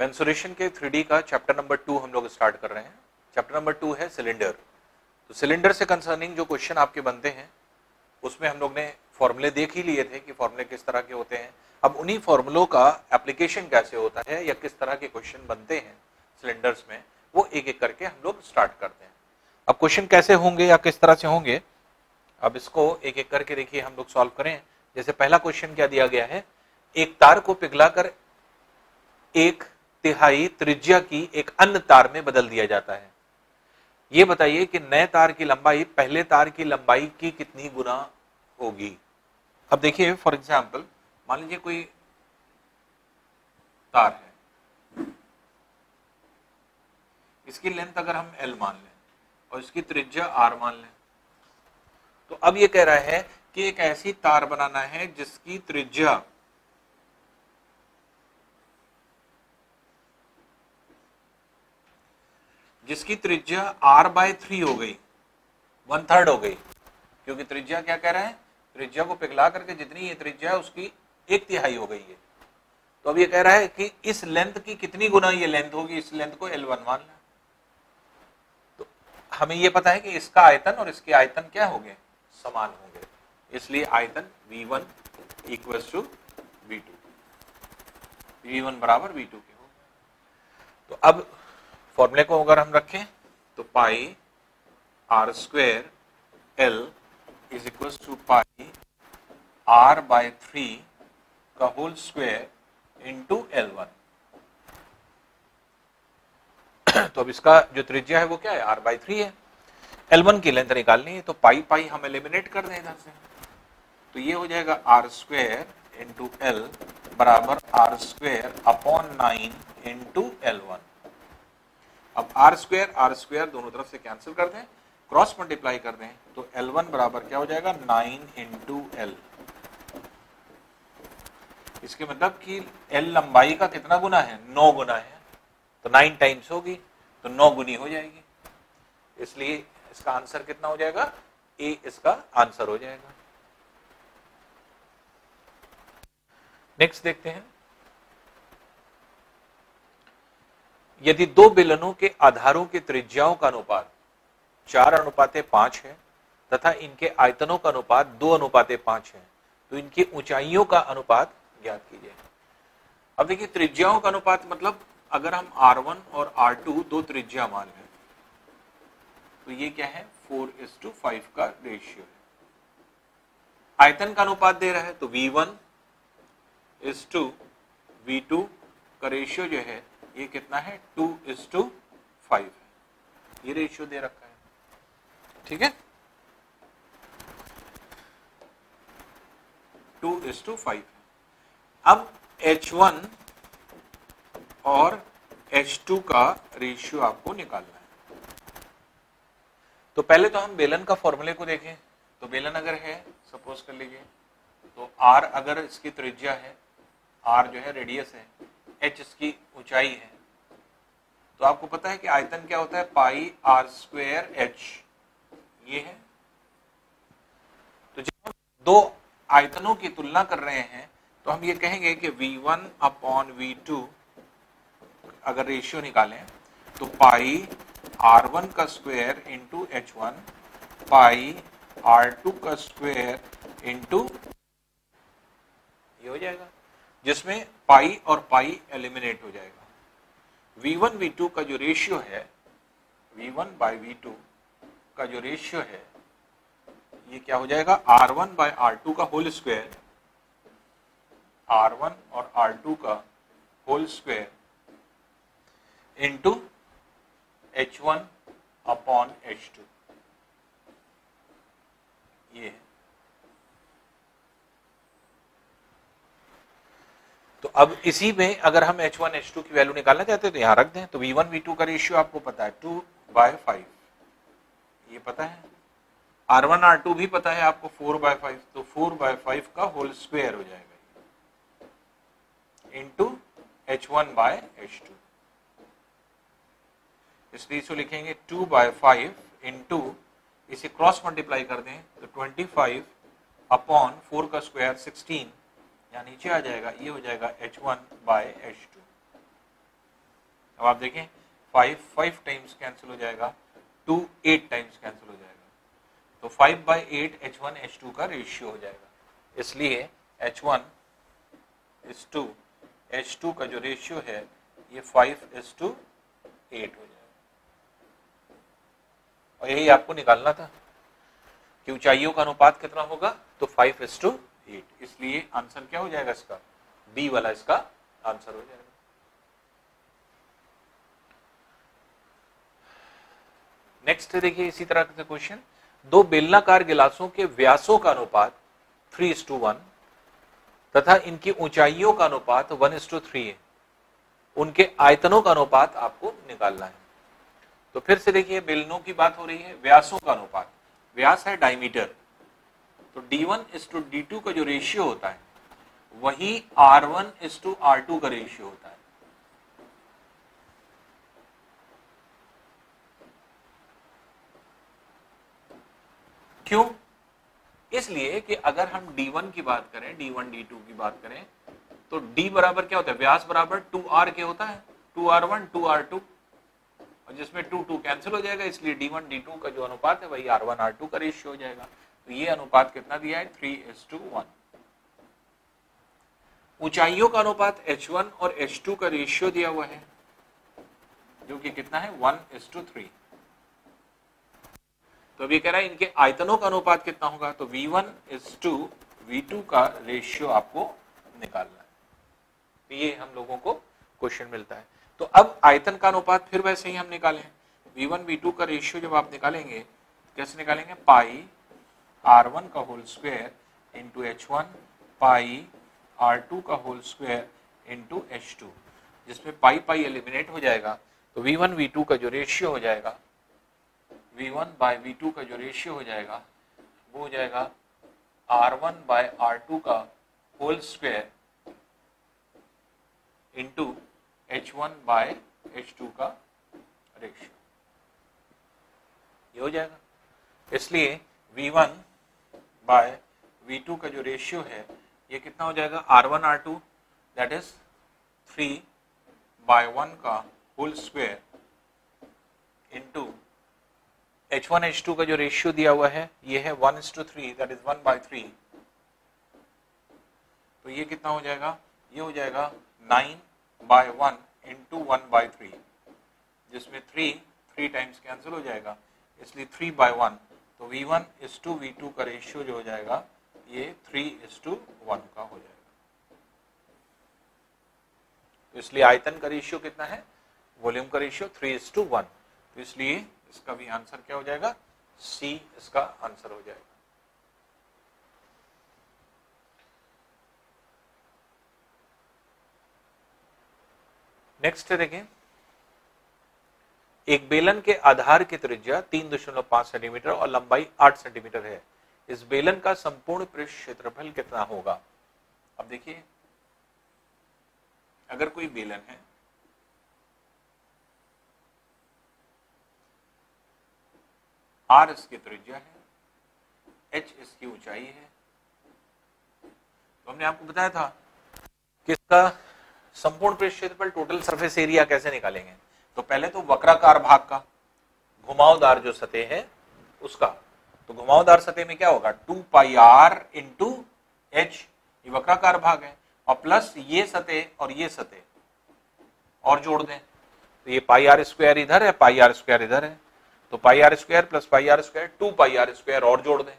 Mensuration के 3D का chapter number 2 हम लोग स्टार्ट कर रहे हैं। चैप्टर नंबर 2 है सिलेंडर। तो सिलेंडर से कंसर्निंग जो क्वेश्चन आपके बनते हैं उसमें हम लोग ने फॉर्मूले देख ही लिए थे कि फॉर्मूले किस तरह के होते हैं। अब उन्हीं फॉर्मूलों का एप्लीकेशन कैसे होता है या किस तरह के क्वेश्चन बनते हैं सिलेंडर्स में, वो एक एक करके हम लोग स्टार्ट करते हैं। अब क्वेश्चन कैसे होंगे या किस तरह से होंगे, अब इसको एक एक करके देखिए हम लोग सॉल्व करें। जैसे पहला क्वेश्चन क्या दिया गया है, एक तार को पिघलाकर 1/3 त्रिज्या की एक अन्य तार में बदल दिया जाता है। ये बताइए कि नए तार की लंबाई पहले तार की लंबाई की कितनी गुना होगी। अब देखिए फॉर एग्जांपल मान लीजिए कोई तार है, इसकी लेंथ अगर हम L मान लें और इसकी त्रिज्या R मान लें, तो अब ये कह रहा है कि एक ऐसी तार बनाना है जिसकी त्रिज्या R/3 हो गई, 1/3 हो गई, क्योंकि त्रिज्या क्या कह रहा है, त्रिज्या को पिघला करके जितनी ये त्रिज्या है उसकी 1/3 हो गई है। तो अब ये कह रहा है कि इस लेंथ की कितनी गुना ये लेंथ होगी, इस लेंथ को L1 मान लें। तो हमें ये पता है कि इसका आयतन और इसके आयतन क्या होंगे, समान होंगे, इसलिए आयतन V1 = V2, V1 बराबर V2 के हो। तो अब फॉर्मूले को अगर हम रखें तो पाई R² L = पाई R/3 का होल स्क्वायर इंटू L1। तो अब इसका जो त्रिज्या है वो क्या है, R/3 है। L1 की लेंथ निकालनी है तो पाई पाई हम एलिमिनेट कर दें इधर से, तो ये हो जाएगा R² इंटू L बराबर R²/9 इंटू L1। अब R² दोनों तरफ से कैंसिल कर दें, क्रॉस मल्टीप्लाई कर दें, तो L1 बराबर क्या हो जाएगा, 9 इंटू L। इसके मतलब कि L लंबाई का कितना गुना है, 9 गुना है, तो 9 टाइम्स होगी तो 9 गुनी हो जाएगी, इसलिए इसका आंसर कितना हो जाएगा, A इसका आंसर हो जाएगा। नेक्स्ट देखते हैं, यदि दो बेलनों के आधारों की त्रिज्याओं का अनुपात 4:5 है तथा इनके आयतनों का अनुपात 2:5 है, तो इनकी ऊंचाइयों का अनुपात ज्ञात कीजिए। अब देखिए त्रिज्याओं का अनुपात मतलब अगर हम R1 और R2 दो त्रिज्या मान लें तो ये क्या है, 4:5 का रेशियो है। आयतन का अनुपात दे रहा है तो V1 V2 का रेशियो जो है ये कितना है, 2:5 है, ये रेशियो दे रखा है, ठीक है, 2:5 है। अब H1 और H2 का रेशियो आपको निकालना है। तो पहले तो हम बेलन का फॉर्मूले को देखें। तो बेलन अगर है, सपोज कर लीजिए, तो R अगर इसकी त्रिज्या है, R जो है रेडियस है, H इसकी ऊंचाई है, तो आपको पता है कि आयतन क्या होता है, पाई R²H, ये है। तो जब हम दो आयतनों की तुलना कर रहे हैं तो हम ये कहेंगे कि V1/V2 अगर रेशियो निकालें तो पाई R1 का स्क्वायर इंटू H1 पाई R2 का स्क्वायर इंटू, ये हो जाएगा, जिसमें पाई और पाई एलिमिनेट हो जाएगा। V1/V2 का जो रेशियो है, V1/V2 का जो रेशियो है ये क्या हो जाएगा, R1/R2 का होल स्क्वायर, R1 और R2 का होल स्क्वायर इंटू H1/H2, ये है। तो अब इसी में अगर हम H1 H2 की वैल्यू निकालना चाहते हैं तो यहां रख दें। तो V1/V2 का रेशियो आपको पता है 2/5, ये पता है, R1 R2 भी पता है आपको 4/5, तो 4/5 का होल स्क्वायर हो जाएगा इंटू H1/H2, इसलिए इसको लिखेंगे 2/5 इंटू, इसे क्रॉस मल्टीप्लाई कर दें तो 25/4 का स्क्वायर 16, यहाँ नीचे आ जाएगा, ये हो जाएगा H1/H2। अब आप देखें 5 टाइम्स कैंसिल हो जाएगा, 2 8 टाइम्स कैंसिल हो जाएगा, तो 5/8 H1 H2 का रेशियो हो जाएगा। इसलिए H1 is to H2 का जो रेशियो है ये 5:8 हो जाएगा। और यही आपको निकालना था कि ऊंचाइयों का अनुपात कितना होगा, तो 5:8। इसलिए आंसर क्या हो जाएगा इसका, बी वाला इसका आंसर हो जाएगा। नेक्स्ट देखिए इसी तरह का क्वेश्चन, दो बेलनाकार गिलासों के व्यासों का अनुपात 3:1 तथा इनकी ऊंचाइयों का अनुपात 1:3 है। उनके आयतनों का अनुपात आपको निकालना है। तो फिर से देखिए बेलनों की बात हो रही है, व्यासों का अनुपात, व्यास है डायमीटर, तो D1:D2 का जो रेशियो होता है वही R1:R2 का रेशियो होता है। क्यों? इसलिए कि अगर हम D1 की बात करें, D1 D2 की बात करें, तो D बराबर क्या होता है, व्यास बराबर 2R के होता है, 2R1 2R2, और जिसमें 2 कैंसिल हो जाएगा, इसलिए D1 D2 का जो अनुपात है वही R1 R2 का रेशियो हो जाएगा। तो ये अनुपात कितना दिया है, 3:1। ऊंचाइयों का अनुपात H1 और H2 का रेशियो दिया हुआ है जो कि कितना है, 1:3। तो अभी कह रहा है इनके आयतनों का अनुपात कितना होगा, तो V1:V2 का रेशियो आपको निकालना है। तो ये हम लोगों को क्वेश्चन मिलता है। तो अब आयतन का अनुपात फिर वैसे ही हम निकालें, V1 V2 का रेशियो जब आप निकालेंगे कैसे निकालेंगे, पाई R1 का होल स्क्वायर इंटू H1 पाई R2 का होल स्क्वायर इंटू H2, जिसमें पाई पाई एलिमिनेट हो जाएगा। तो V1 V2 का जो रेशियो हो जाएगा, V1/V2 का जो रेशियो हो जाएगा वो हो जाएगा R1/R2 का होल स्क्वायर इंटू H1/H2 का रेशियो, ये हो जाएगा। इसलिए V1/V2 का जो रेशियो है ये कितना हो जाएगा, R1R2 दैट इज 3/1 का होल स्क्वायर इंटू H1H2 का जो रेशियो दिया हुआ है ये है 1:3 दैट इज 1/3। तो ये कितना हो जाएगा, ये हो जाएगा 9/1 इंटू 1/3, जिसमें 3 टाइम्स कैंसिल हो जाएगा, इसलिए 3/1। तो V1:V2 का रेशियो जो हो जाएगा ये 3:1 का हो जाएगा। तो इसलिए आयतन का रेशियो कितना है, वॉल्यूम का रेशियो 3:1। तो इसलिए इसका भी आंसर क्या हो जाएगा, सी इसका आंसर हो जाएगा। नेक्स्ट देखें, एक बेलन के आधार की त्रिज्या 3.5 सेंटीमीटर और लंबाई 8 सेंटीमीटर है। इस बेलन का संपूर्ण पृष्ठ क्षेत्रफल कितना होगा। अब देखिए अगर कोई बेलन है, R इसकी त्रिज्या है, H इसकी ऊंचाई है, तो हमने आपको बताया था कि इसका संपूर्ण पृष्ठ क्षेत्रफल टोटल सरफेस एरिया कैसे निकालेंगे। तो पहले तो वक्राकार भाग का, घुमावदार जो सतह है उसका, तो घुमावदार सतह में क्या होगा, 2πr इंटू H, ये वक्राकार भाग है, और प्लस ये सतह और ये सतह और जोड़ दें, तो ये πr² इधर है, πr² इधर है, तो πr² प्लस πr², 2πr² और जोड़ दें,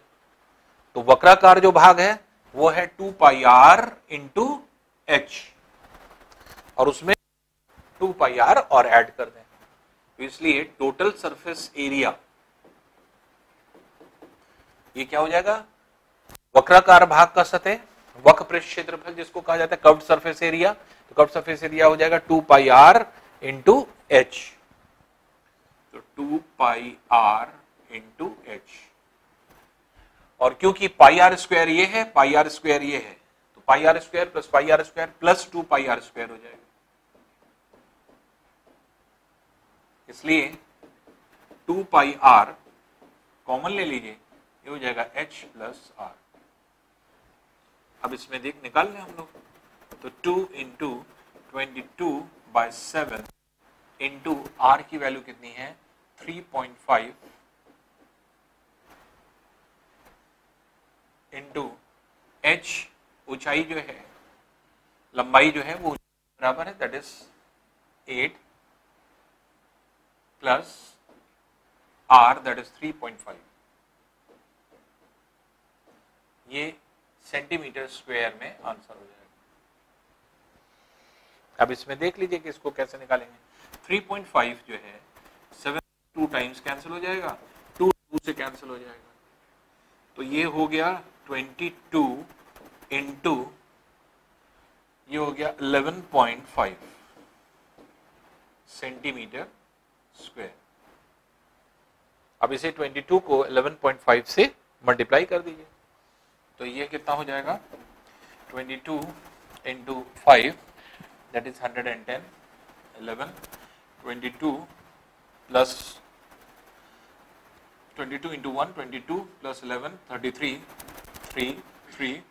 तो वक्राकार जो भाग है वो है 2πr इंटू H, और उसमें 2πr और ऐड कर दें। तो इसलिए टोटल सरफेस एरिया ये क्या हो जाएगा, वक्राकार भाग का सतह, वक्र पृष्ठ क्षेत्रफल जिसको कहा जाता है कर्व्ड सरफेस एरिया, तो कर्व्ड सरफेस एरिया हो जाएगा 2πr इंटू H, तो 2πr इंटू H, और क्योंकि πr² ये है, πr² ये है, तो πr² plus πr² plus 2πr² हो जाएगा, इसलिए 2πr कॉमन ले लीजिए, ये हो जाएगा H प्लस R। अब इसमें देख निकाल लें हम लोग, तो 2 इंटू 22/7 इंटू आर की वैल्यू कितनी है 3.5 इंटू एच ऊंचाई जो है, लंबाई जो है वो बराबर है that is 8 plus r that is 3.5। ये सेंटीमीटर स्क्वायर में आंसर हो जाएगा। अब इसमें देख लीजिए कि इसको कैसे निकालेंगे। 3.5 जो है 7 2 टाइम्स कैंसिल हो जाएगा, 2 2 से कैंसिल हो जाएगा, तो ये हो गया 22 इंटू ये हो गया 11.5 सेंटीमीटर स्क्वायर। अब इसे 22 को 11.5 से मल्टीप्लाई कर दीजिए, तो ये कितना हो जाएगा 22 into 5 that is 110, 11 22 plus 22 into 1 22 plus 11 33 3 3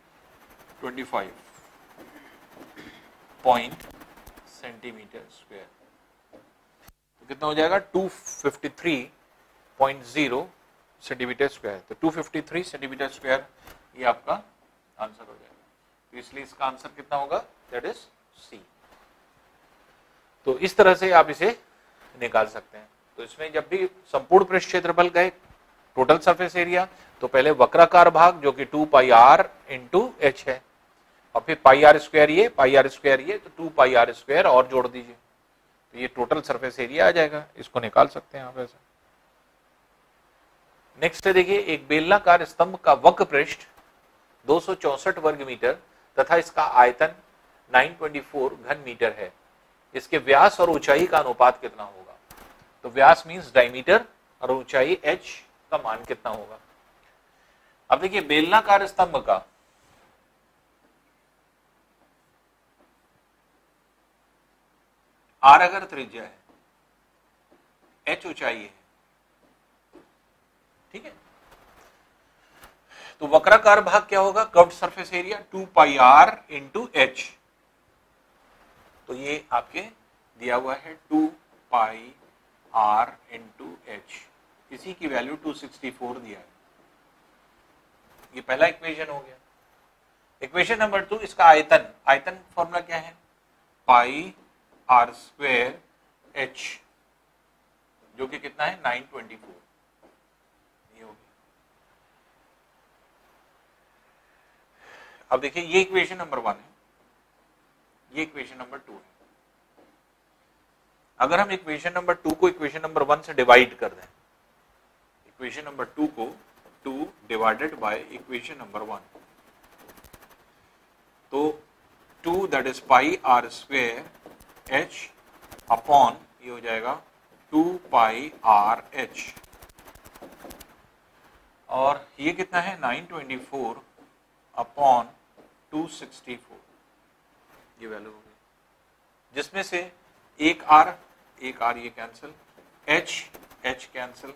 25 point centimetre square. तो कितना हो जाएगा 253.0 सेंटीमीटर स्क्वायर। तो 253 सेंटीमीटर स्क्वायर ये आपका आंसर हो जाएगा। तो इसलिए इसका आंसर कितना होगा दैट इज सी। तो इस तरह से आप इसे निकाल सकते हैं। तो इसमें जब भी संपूर्ण पृष्ठ क्षेत्रफल गए टोटल सरफेस एरिया, तो पहले वक्राकार भाग जो कि 2 पाई आर इंटू एच है, और फिर पाई आर स्क्वायर ये, पाई आर स्क्वायर ये, तो 2 पाई आर स्क्वायर और जोड़ दीजिए, तो ये टोटल सरफेस एरिया आ जाएगा। इसको निकाल सकते हैं आप ऐसे। नेक्स्ट है देखिए, एक बेलनाकार स्तंभ का वक्र पृष्ठ 264 वर्ग मीटर तथा इसका आयतन 924 घन मीटर है। इसके व्यास और ऊंचाई का अनुपात कितना होगा? तो व्यास मींस डायमीटर और ऊंचाई h का मान कितना होगा? अब देखिए बेलनाकार स्तंभ का r अगर त्रिज्या है, h ऊंचाई है, ठीक है, तो वक्राकार भाग क्या होगा? Curved surface area 2 pi r into h. तो ये आपके दिया हुआ है 2 पाई आर इंटू एच, इसी की वैल्यू 264 दिया है। ये पहला इक्वेशन हो गया। इक्वेशन नंबर 2, इसका आयतन, आयतन फॉर्मूला क्या है? पाई आर स्क्वायर एच, जो कि कितना है 924। ये हो गया। अब देखिए ये इक्वेशन नंबर 1 है, ये इक्वेशन नंबर 2 है। अगर हम इक्वेशन नंबर 2 को इक्वेशन नंबर 1 से डिवाइड कर दें, इक्वेशन नंबर 2 को 2 डिवाइडेड बाय इक्वेशन नंबर 1, तो 2 that is pi are square H upon ये हो जाएगा 2 पाई आर एच, और ये कितना है 924 अपॉन 264, ये वैल्यू हो गई, जिसमें से एक आर ये cancel, H cancel,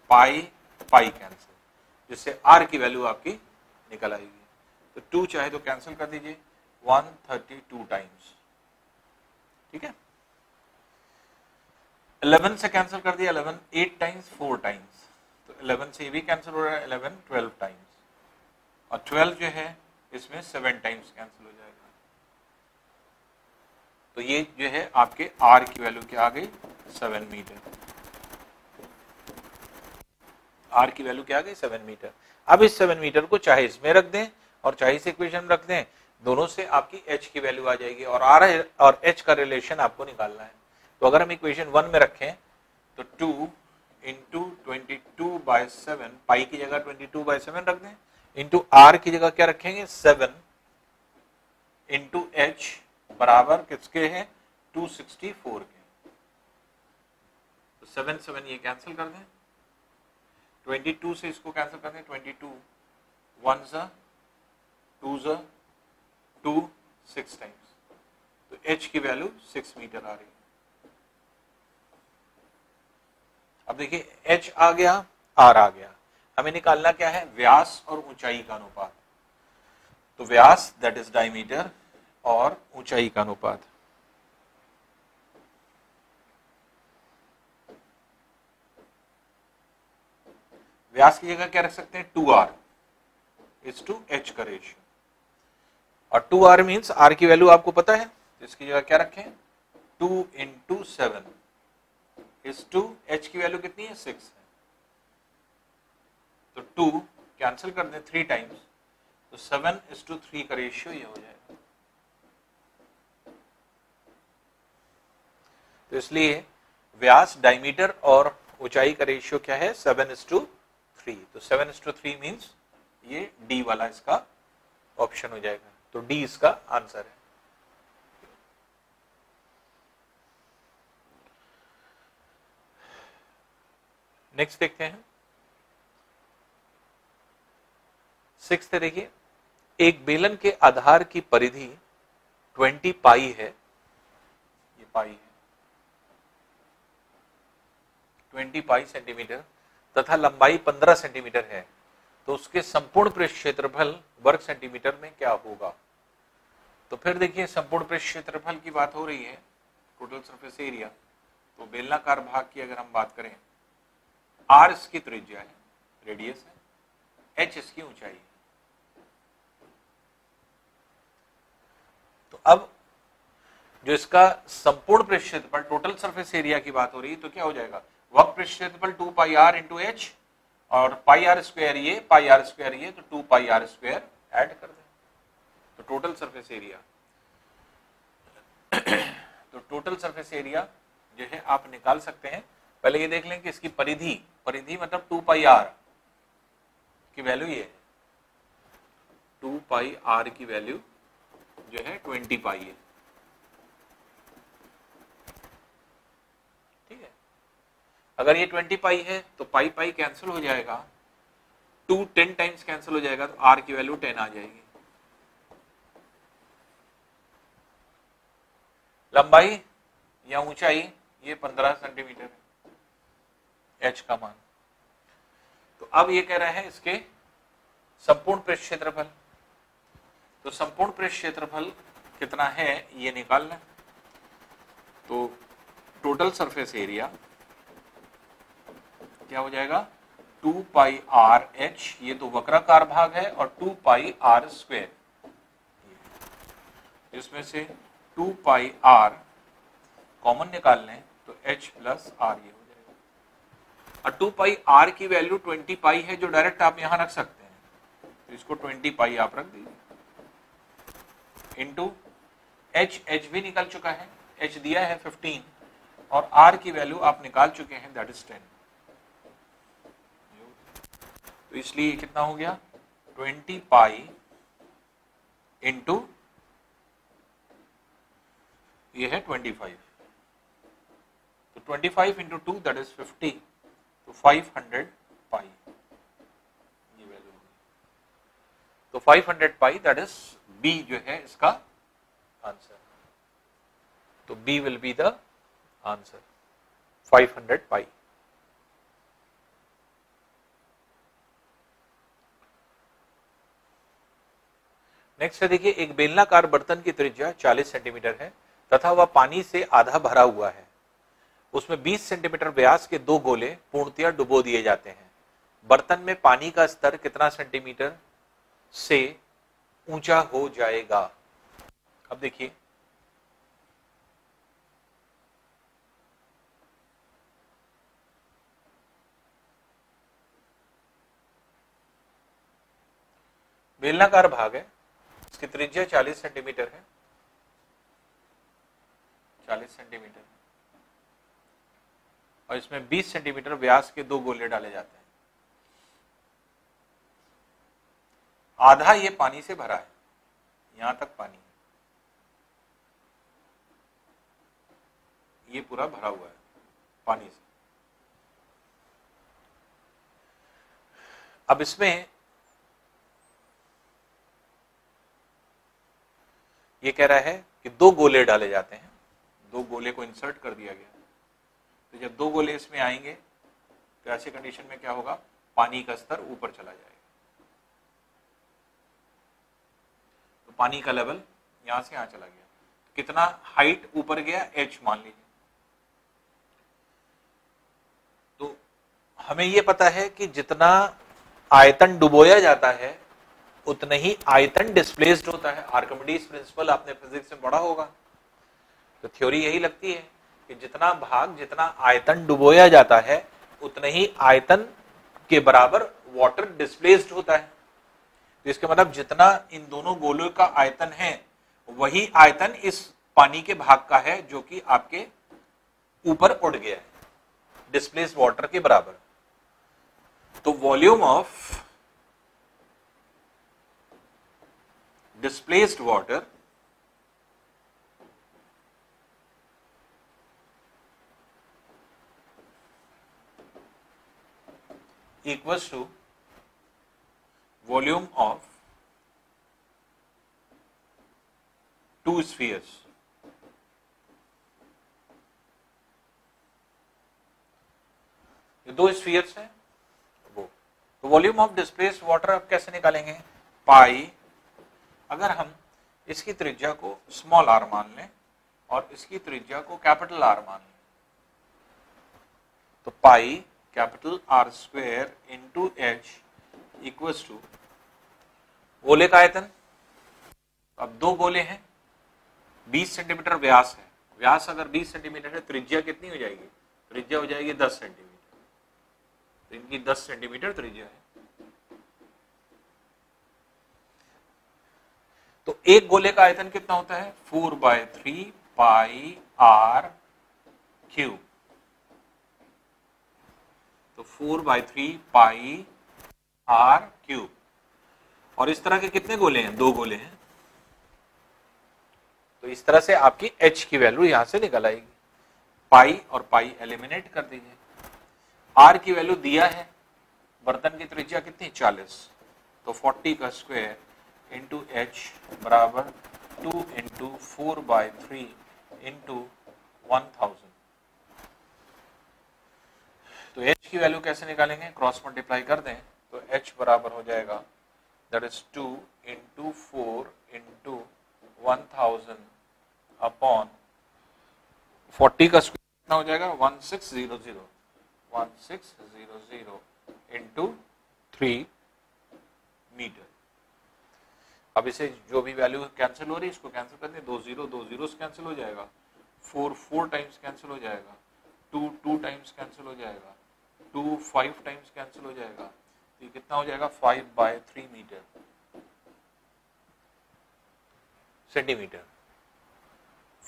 pi cancel, जिससे आर की वैल्यू आपकी निकल आएगी। तो 2 चाहे तो कैंसिल कर दीजिए 132 टाइम्स, ठीक है। 11 से कैंसिल कर दिया, 11 8 टाइम्स 4 टाइम्स, तो 11 से ये भी कैंसिल हो रहा है, 11 12 टाइम्स, और 12 जो है इसमें 7 टाइम्स कैंसिल हो जाएगा। तो ये जो है आपके आर की वैल्यू क्या आ गई 7 मीटर। आर की वैल्यू क्या आ गई 7 मीटर। अब इस 7 मीटर को चाहे इसमें रख दें और चाहे इस इक्वेशन में रख दें, दोनों से आपकी एच की वैल्यू आ जाएगी, और आर और एच का रिलेशन आपको निकालना है। तो अगर हम इक्वेशन 1 में रखें तो 2 इंटू 22/7, पाई की जगह 22/7 रख दें, इंटू आर की जगह क्या रखेंगे 7 इंटू एच बराबर किसके हैं 264 के। तो 7 7 ये कैंसिल कर दें, 22 से इसको कैंसिल कर दें, 22 1 2 2 6 टाइम्स, तो h की वैल्यू 6 मीटर आ रही है। अब देखिए h आ गया, r आ गया, हमें निकालना क्या है व्यास और ऊंचाई का अनुपात। तो व्यास दैट इज डायमीटर और ऊंचाई का अनुपात। व्यास की जगह क्या रख सकते हैं 2r इज टू h का रेशियो, और 2r मीन्स r की वैल्यू आपको पता है, इसकी जगह क्या रखें 2 इंटू 7 इज टू h की वैल्यू कितनी है 6 है, तो 2 कैंसिल कर दें 3 टाइम्स, तो 7:3 का रेशियो ये हो जाएगा। तो इसलिए व्यास, डायमीटर और ऊंचाई का रेशियो क्या है 7:3, तो 7:3 मीन्स ये डी वाला इसका ऑप्शन हो जाएगा, तो डी इसका आंसर है। नेक्स्ट देखते हैं 6th देखिए, एक बेलन के आधार की परिधि 20 पाई है, ये पाई है 20 पाई सेंटीमीटर तथा लंबाई 15 सेंटीमीटर है, तो उसके संपूर्ण पृष्ठ क्षेत्रफल वर्ग सेंटीमीटर में क्या होगा। तो फिर देखिए संपूर्ण पृष्ठ क्षेत्रफल की बात हो रही है, टोटल सरफेस एरिया, तो बेलनाकार भाग की अगर हम बात करें, r इसकी त्रिज्या है, रेडियस है, h इसकी ऊंचाई है। तो अब जो इसका संपूर्ण पृष्ठ क्षेत्रफल टोटल सरफेस एरिया की बात हो रही है, तो क्या हो जाएगा वक्र पृष्ठ क्षेत्रफल 2 पाई r इंटू h, और पाई आर स्क्वायर ये, पाई आर स्क्वायर ये, तो 2 पाई r स्क्वायर ऐड कर दें, तो टोटल सरफेस एरिया तो टोटल सरफेस एरिया जो है आप निकाल सकते हैं। पहले ये देख लें कि इसकी परिधि, परिधि मतलब 2 पाई r की वैल्यू ये है, 2 पाई r की वैल्यू जो है 20 पाई है, ठीक है। अगर ये 20 पाई है तो पाई पाई कैंसिल हो जाएगा, 2 10 टाइम्स कैंसिल हो जाएगा, तो r की वैल्यू 10 आ जाएगी। लंबाई या ऊंचाई ये 15 सेंटीमीटर है, h का मान। तो अब ये कह रहा है इसके संपूर्ण पृष्ठ क्षेत्रफल, तो संपूर्ण पृष्ठ क्षेत्रफल कितना है ये निकालना। तो टोटल सरफेस एरिया क्या हो जाएगा 2 पाई r h, ये तो वक्राकार भाग है, और 2 पाई r स्क्वायर, इसमें से 2 पाई r कॉमन निकाल लें तो h प्लस r ये हो जाएगा, और 2 पाई r की वैल्यू 20 पाई है जो डायरेक्ट आप यहां रख सकते हैं, तो इसको 20 पाई आप रख दीजिए, इंटू h भी निकल चुका है, h दिया है 15 और r की वैल्यू आप निकाल चुके हैं, दैट इज 10। तो इसलिए कितना हो गया 20 पाई इंटू ये है 25, तो 25 इंटू 2 दैट इज 50, तो 500 पाई ये वैल्यू होगी, तो 500 पाई दैट इज B जो है इसका आंसर, तो B will be the answer 500 pi. Next है देखिए, एक बेलनाकार बर्तन की त्रिज्या 40 सेंटीमीटर है तथा वह पानी से आधा भरा हुआ है, उसमें 20 सेंटीमीटर व्यास के 2 गोले पूर्णतया डुबो दिए जाते हैं, बर्तन में पानी का स्तर कितना सेंटीमीटर से ऊंचा हो जाएगा। अब देखिए बेलनाकार भाग है, इसकी त्रिज्या 40 सेंटीमीटर है, 40 सेंटीमीटर, और इसमें 20 सेंटीमीटर व्यास के 2 गोले डाले जाते हैं, आधा ये पानी से भरा है, यहां तक पानी है, ये पूरा भरा हुआ है पानी से। अब इसमें ये कह रहा है कि 2 गोले डाले जाते हैं, 2 गोले को इंसर्ट कर दिया गया, तो जब 2 गोले इसमें आएंगे तो ऐसी कंडीशन में क्या होगा पानी का स्तर ऊपर चला जाएगा, तो पानी का लेवल यहां से यहां चला गया, तो कितना हाइट ऊपर गया h मान लीजिए, तो हमें ये पता है कि जितना आयतन डुबोया जाता है उतना ही आयतन डिस्प्लेस्ड होता है। आर्किमिडीज प्रिंसिपल आपने फिजिक्स में पढ़ा होगा। तो थ्योरी यही लगती है कि जितना आयतन डुबोया जाता है उतना ही आयतन के बराबर वाटर डिस्प्लेस्ड होता है। तो इसका मतलब जितना इन दोनों गोलों का आयतन है वही आयतन इस पानी के भाग का है जो कि आपके ऊपर उड़ गया है, डिस्प्लेस्ड वाटर के बराबर। तो volume of displaced water equals to volume of two spheres. ये दो स्फीयर्स हैं वो। तो वॉल्यूम ऑफ डिस्प्लेस्ड वाटर आप कैसे निकालेंगे? पाई, अगर हम इसकी त्रिज्या को स्मॉल r मान लें और इसकी त्रिज्या को कैपिटल R मान लें तो pi capital R square into H equals to गोले का आयतन। अब दो गोले हैं, 20 सेंटीमीटर व्यास है। व्यास अगर 20 सेंटीमीटर है, त्रिज्या कितनी हो जाएगी? त्रिज्या हो जाएगी 10 सेंटीमीटर। तो इनकी 10 सेंटीमीटर त्रिज्या है। तो एक गोले का आयतन कितना होता है? 4/3 पाई r क्यूब। तो 4/3 पाई r क्यूब। और इस तरह के कितने गोले हैं? दो गोले हैं। तो इस तरह से आपकी h की वैल्यू यहां से निकल आएगी। पाई और पाई एलिमिनेट कर दीजिए। r की वैल्यू दिया है, बर्तन की त्रिज्या कितनी? 40। तो 40 का स्क्वायर इंटू एच बराबर 2 इंटू 4/3 इंटू 1000। तो h की वैल्यू कैसे निकालेंगे? क्रॉस मल्टीप्लाई कर दें तो h बराबर हो जाएगा that is 2 into 4 into 1000 upon 40 का स्क्वायर कितना हो जाएगा? 1600 इंटू 3 मीटर। अब इसे जो भी वैल्यू कैंसिल हो रही है इसको कैंसिल कर दें। 2 जीरो कैंसिल हो जाएगा, 4 टाइम्स कैंसिल हो जाएगा, 2 टाइम्स कैंसिल हो जाएगा, 2 5 टाइम्स कैंसिल हो जाएगा। तो ये कितना हो जाएगा? 5/3 मीटर सेंटीमीटर।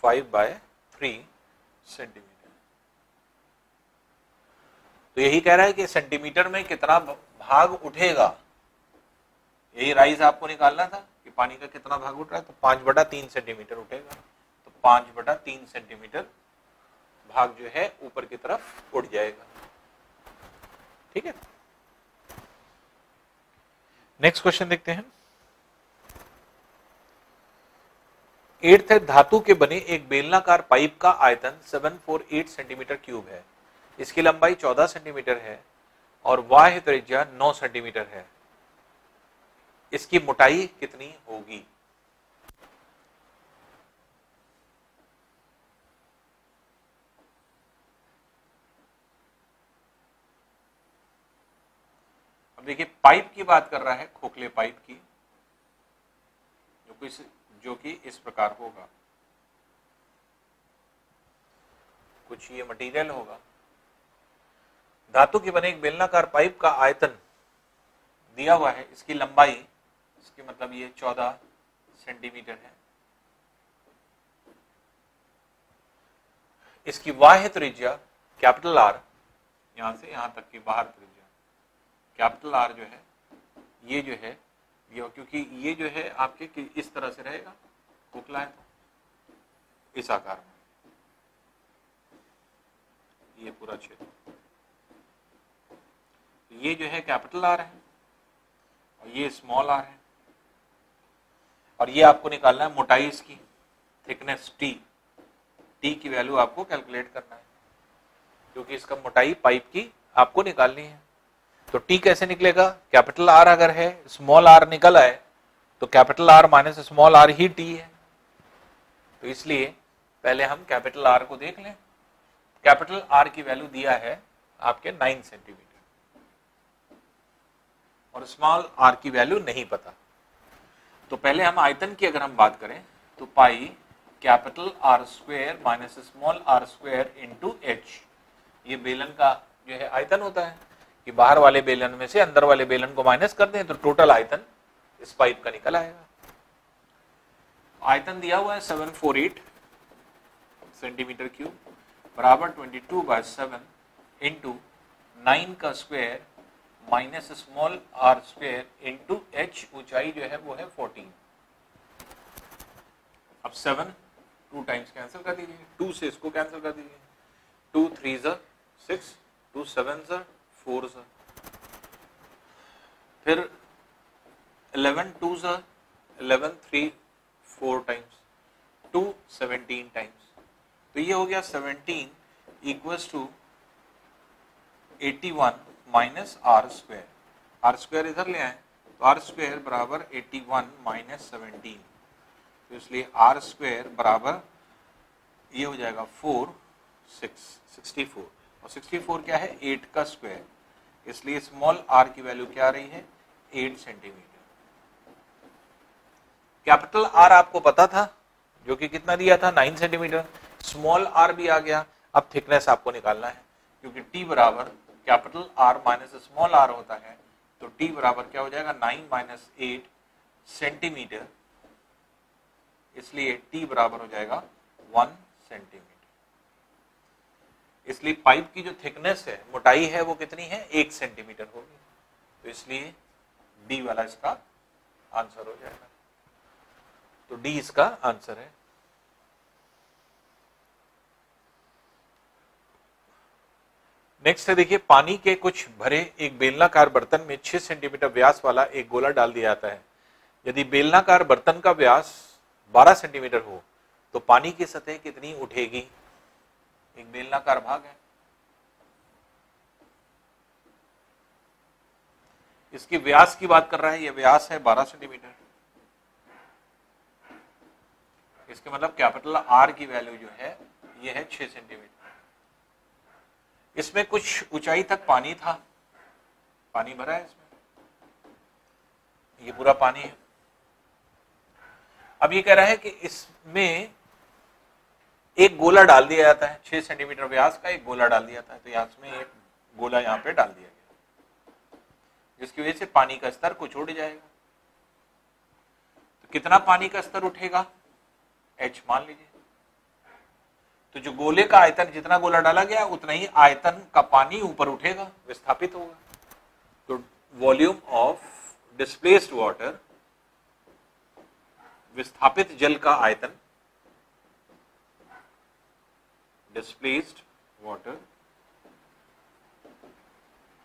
5/3 सेंटीमीटर। तो यही कह रहा है कि सेंटीमीटर में कितना भाग उठेगा, यही राइज आपको निकालना था कि पानी का कितना भाग उठ रहा है। तो 5/3 सेंटीमीटर उठेगा। तो 5/3 सेंटीमीटर भाग जो है ऊपर की तरफ उठ जाएगा। ठीक है, नेक्स्ट क्वेश्चन देखते हैं। 8th है, धातु के बने एक बेलनाकार पाइप का आयतन 748 सेंटीमीटर क्यूब है। इसकी लंबाई 14 सेंटीमीटर है और बाह्य त्रिज्या 9 सेंटीमीटर है। इसकी मोटाई कितनी होगी? अब देखिए, पाइप की बात कर रहा है, खोखले पाइप की, जो कि इस प्रकार होगा। कुछ ये मटेरियल होगा। धातु के बने एक बेलनाकार पाइप का आयतन दिया हुआ है। इसकी लंबाई, इसकी मतलब ये 14 सेंटीमीटर है। इसकी बाह्य त्रिज्या कैपिटल R, यहां से यहां तक की बाहर त्रिज्या कैपिटल R जो है, ये जो है ये, क्योंकि ये जो है आपके इस तरह से रहेगा, खोखला है तो इस आकार में ये पूरा क्षेत्र, ये जो है कैपिटल R है और ये स्मॉल r है। और ये आपको निकालना है मोटाई इसकी, थिकनेस t की वैल्यू आपको कैलकुलेट करना है, क्योंकि इसका मोटाई पाइप की आपको निकालनी है। तो t कैसे निकलेगा? कैपिटल R अगर है, स्मॉल r निकल आए तो capital R minus small r ही t है। तो इसलिए पहले हम कैपिटल R को देख लें। कैपिटल R की वैल्यू दिया है आपके 9 सेंटीमीटर। और स्मॉल आर की वैल्यू नहीं पता। तो पहले हम आयतन की अगर हम बात करें तो pi capital R square minus small R square into H, ये बेलन का जो है आयतन होता है कि बाहर वाले बेलन में से अंदर वाले बेलन को माइनस कर दें तो टोटल आयतन इस पाइप का निकल आएगा। आयतन दिया हुआ है 748 सेंटीमीटर क्यूब बराबर 22/7 इंटू 9 का square minus small R square into H, ऊंचाई जो है वो है 14। अब 7 2 टाइम्स कैंसिल कर दीजिए, 2 से इसको कैंसिल कर दीजिए, 2 3 6, 2 7 4, फिर 11 2 11 3 4 टाइम्स, 2 17 टाइम्स, तो ये हो गया 17 equals to 81 minus R square. R square इधर ले आए तो आर स्क्वायर बराबर 81 माइनस 17, तो इसलिए आर स्क्वायर बराबर ये हो जाएगा 64, और 64 क्या है 8 का स्क्वायर, इसलिए स्मॉल आर की वैल्यू क्या आ रही है 8 सेंटीमीटर। कैपिटल आर आपको पता था जो कि कितना दिया था 9 सेंटीमीटर, स्मॉल आर भी आ गया। अब थिकनेस आपको निकालना है क्योंकि टी बराबर capital R minus small R होता है, तो टी बराबर क्या हो जाएगा 9 माइनस 8 सेंटीमीटर, इसलिए टी बराबर हो जाएगा 1 सेंटीमीटर। इसलिए पाइप की जो थिकनेस है, मोटाई है, वो कितनी है 1 सेंटीमीटर होगी, तो इसलिए डी वाला इसका आंसर हो जाएगा। तो डी इसका आंसर है। नेक्स्ट है देखिए, पानी के कुछ भरे एक बेलनाकार बर्तन में 6 सेंटीमीटर व्यास वाला एक गोला डाल दिया जाता है। यदि बेलनाकार बर्तन का व्यास 12 सेंटीमीटर हो तो पानी की सतह कितनी उठेगी। एक बेलनाकार भाग है, इसकी व्यास की बात कर रहा है, यह व्यास है 12 सेंटीमीटर, इसके मतलब कैपिटल आर की वैल्यू जो है यह है 6 सेंटीमीटर। इसमें कुछ ऊंचाई तक पानी था, पानी भरा है इसमें, ये पूरा पानी है। अब ये कह रहा है कि इसमें एक गोला डाल दिया जाता है, 6 सेंटीमीटर व्यास का एक गोला डाल दिया जाता है, तो यहाँ में एक गोला यहाँ पे डाल दिया गया, जिसकी वजह से पानी का स्तर कुछ उठ जाएगा। तो कितना पानी का स्तर उठेगा h मान लीजिए, तो जो गोले का आयतन, जितना गोला डाला गया उतना ही आयतन का पानी ऊपर उठेगा, विस्थापित होगा। तो वॉल्यूम ऑफ डिस्प्लेस्ड वाटर, विस्थापित जल का आयतन, displaced water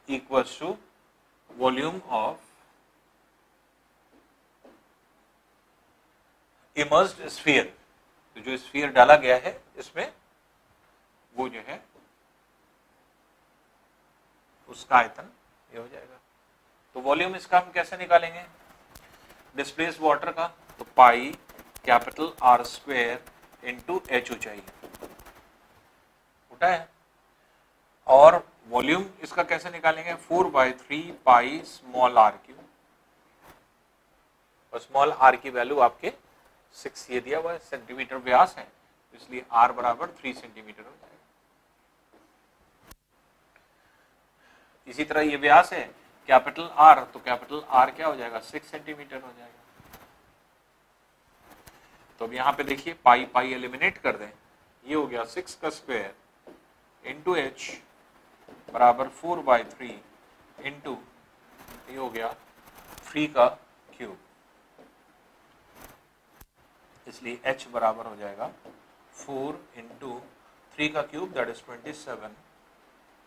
equals to volume of immersed sphere. तो जो स्फीयर डाला गया है इसमें वो जो है उसका आयतन ये हो जाएगा। तो वॉल्यूम इसका हम कैसे निकालेंगे डिस्प्लेस्ड वाटर का, तो pi capital R square into H ऊंचाई उठा है, और वॉल्यूम इसका कैसे निकालेंगे 4/3 पाई स्मॉल आर क्यूब, और स्मॉल आर की वैल्यू आपके 6 ये दिया हुआ है, सेंटीमीटर व्यास है, इसलिए r बराबर 3 सेंटीमीटर हो जाएगा। इसी तरह ये व्यास है कैपिटल R, तो कैपिटल R क्या हो जाएगा 6 सेंटीमीटर हो जाएगा। तो अब यहाँ पे देखिए पाई पाई एलिमिनेट कर दें, ये हो गया 6 का स्क्वायर इंटू एच बराबर 4/3 इंटू ये हो गया 3 का क्यूब, इसलिए h बराबर हो जाएगा 4 इंटू 3 का cube that is 27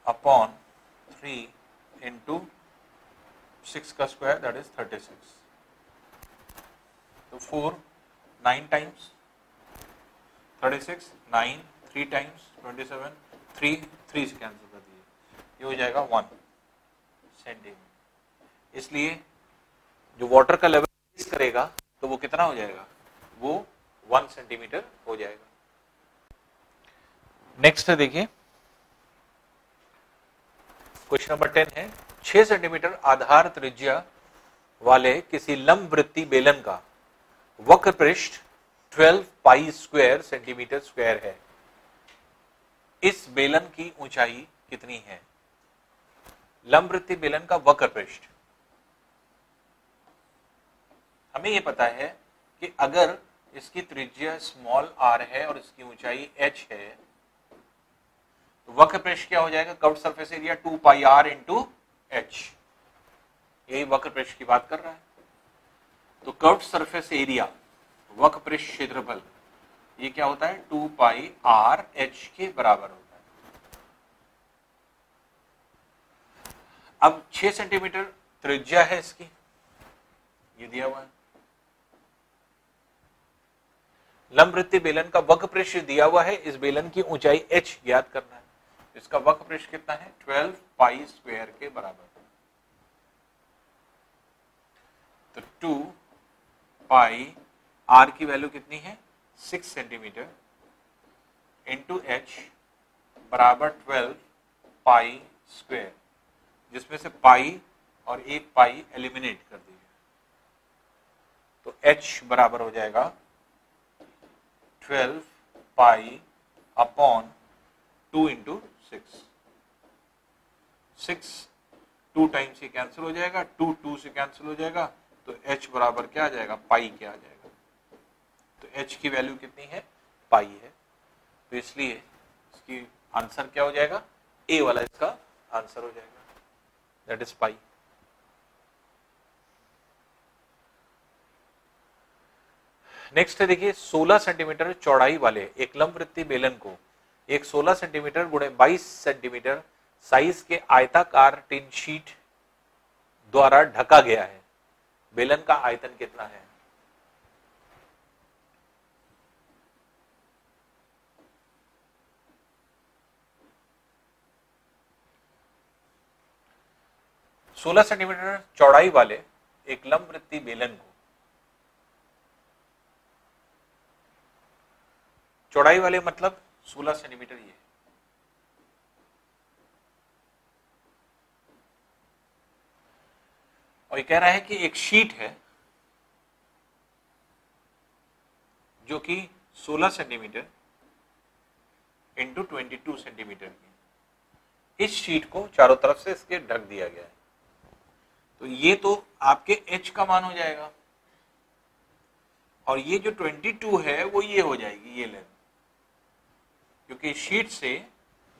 upon 3 into 6 का स्क्वायर दैट इज 36। तो 4 9 टाइम्स 36, 9 3 टाइम्स 27, 3 से कैंसिल कर दीजिए, ये हो जाएगा 1 सेंटीमीटर। इसलिए जो वाटर का लेवल इंक्रीज करेगा तो वो कितना हो जाएगा, वो 1 सेंटीमीटर हो जाएगा। नेक्स्ट है देखिए क्वेश्चन नंबर 10 है, 6 सेंटीमीटर आधार त्रिज्या वाले किसी लंबवृत्तीय बेलन का वक्र पृष्ठ 12 पाई स्क्वायर सेंटीमीटर स्क्वायर है। इस बेलन की ऊंचाई कितनी है? लंबवृत्तीय बेलन का वक्र पृष्ठ, हमें यह पता है कि अगर इसकी त्रिज्या स्मॉल r है और इसकी ऊंचाई h है, तो वक्र पृष्ठ क्या हो जाएगा? कर्व्ड सरफेस एरिया 2 पाई r इंटू h। यही वक्र पृष्ठ की बात कर रहा है। तो कर्व्ड सरफेस एरिया, वक्र पृष्ठ क्षेत्रफल, ये क्या होता है? 2 पाई r h के बराबर होता है। अब 6 सेंटीमीटर त्रिज्या है इसकी, ये दिया हुआ है। लंबवृत्तीय बेलन का वक्र पृष्ठ दिया हुआ है, इस बेलन की ऊंचाई h ज्ञात करना है। इसका वक्र पृष्ठ कितना है? 12 पाई स्क्वायर के बराबर। तो 2 पाई r की वैल्यू कितनी है? 6 सेंटीमीटर इंटू h बराबर 12 पाई स्क्वायर, जिसमें से पाई और एक पाई एलिमिनेट कर दीजिए। तो h बराबर हो जाएगा 12 पाई अपॉन 2 इंटू 6। 6 2 टाइम्स से कैंसिल हो जाएगा, 2 2 से कैंसिल हो जाएगा, तो h बराबर क्या आ जाएगा? पाई के आ जाएगा। तो h की वैल्यू कितनी है? पाई है। तो इसलिए इसकी आंसर क्या हो जाएगा? ए वाला इसका आंसर हो जाएगा, दैट इज पाई। नेक्स्ट है, देखिए 16 सेंटीमीटर चौड़ाई वाले एक लंबवृत्तीय बेलन को एक 16 सेंटीमीटर गुणे 22 सेंटीमीटर साइज के आयताकार टिन शीट द्वारा ढका गया है। बेलन का आयतन कितना है? सोलह सेंटीमीटर चौड़ाई वाले एक लंबवृत्तीय बेलन को, चौड़ाई वाले मतलब 16 सेंटीमीटर, ये और ये कह रहा है कि एक शीट है जो कि 16 सेंटीमीटर इंटू 22 सेंटीमीटर की। इस शीट को चारों तरफ से इसके ढक दिया गया है। तो ये तो आपके h का मान हो जाएगा, और ये जो 22 है वो ये हो जाएगी, ये लेंथ, क्योंकि शीट से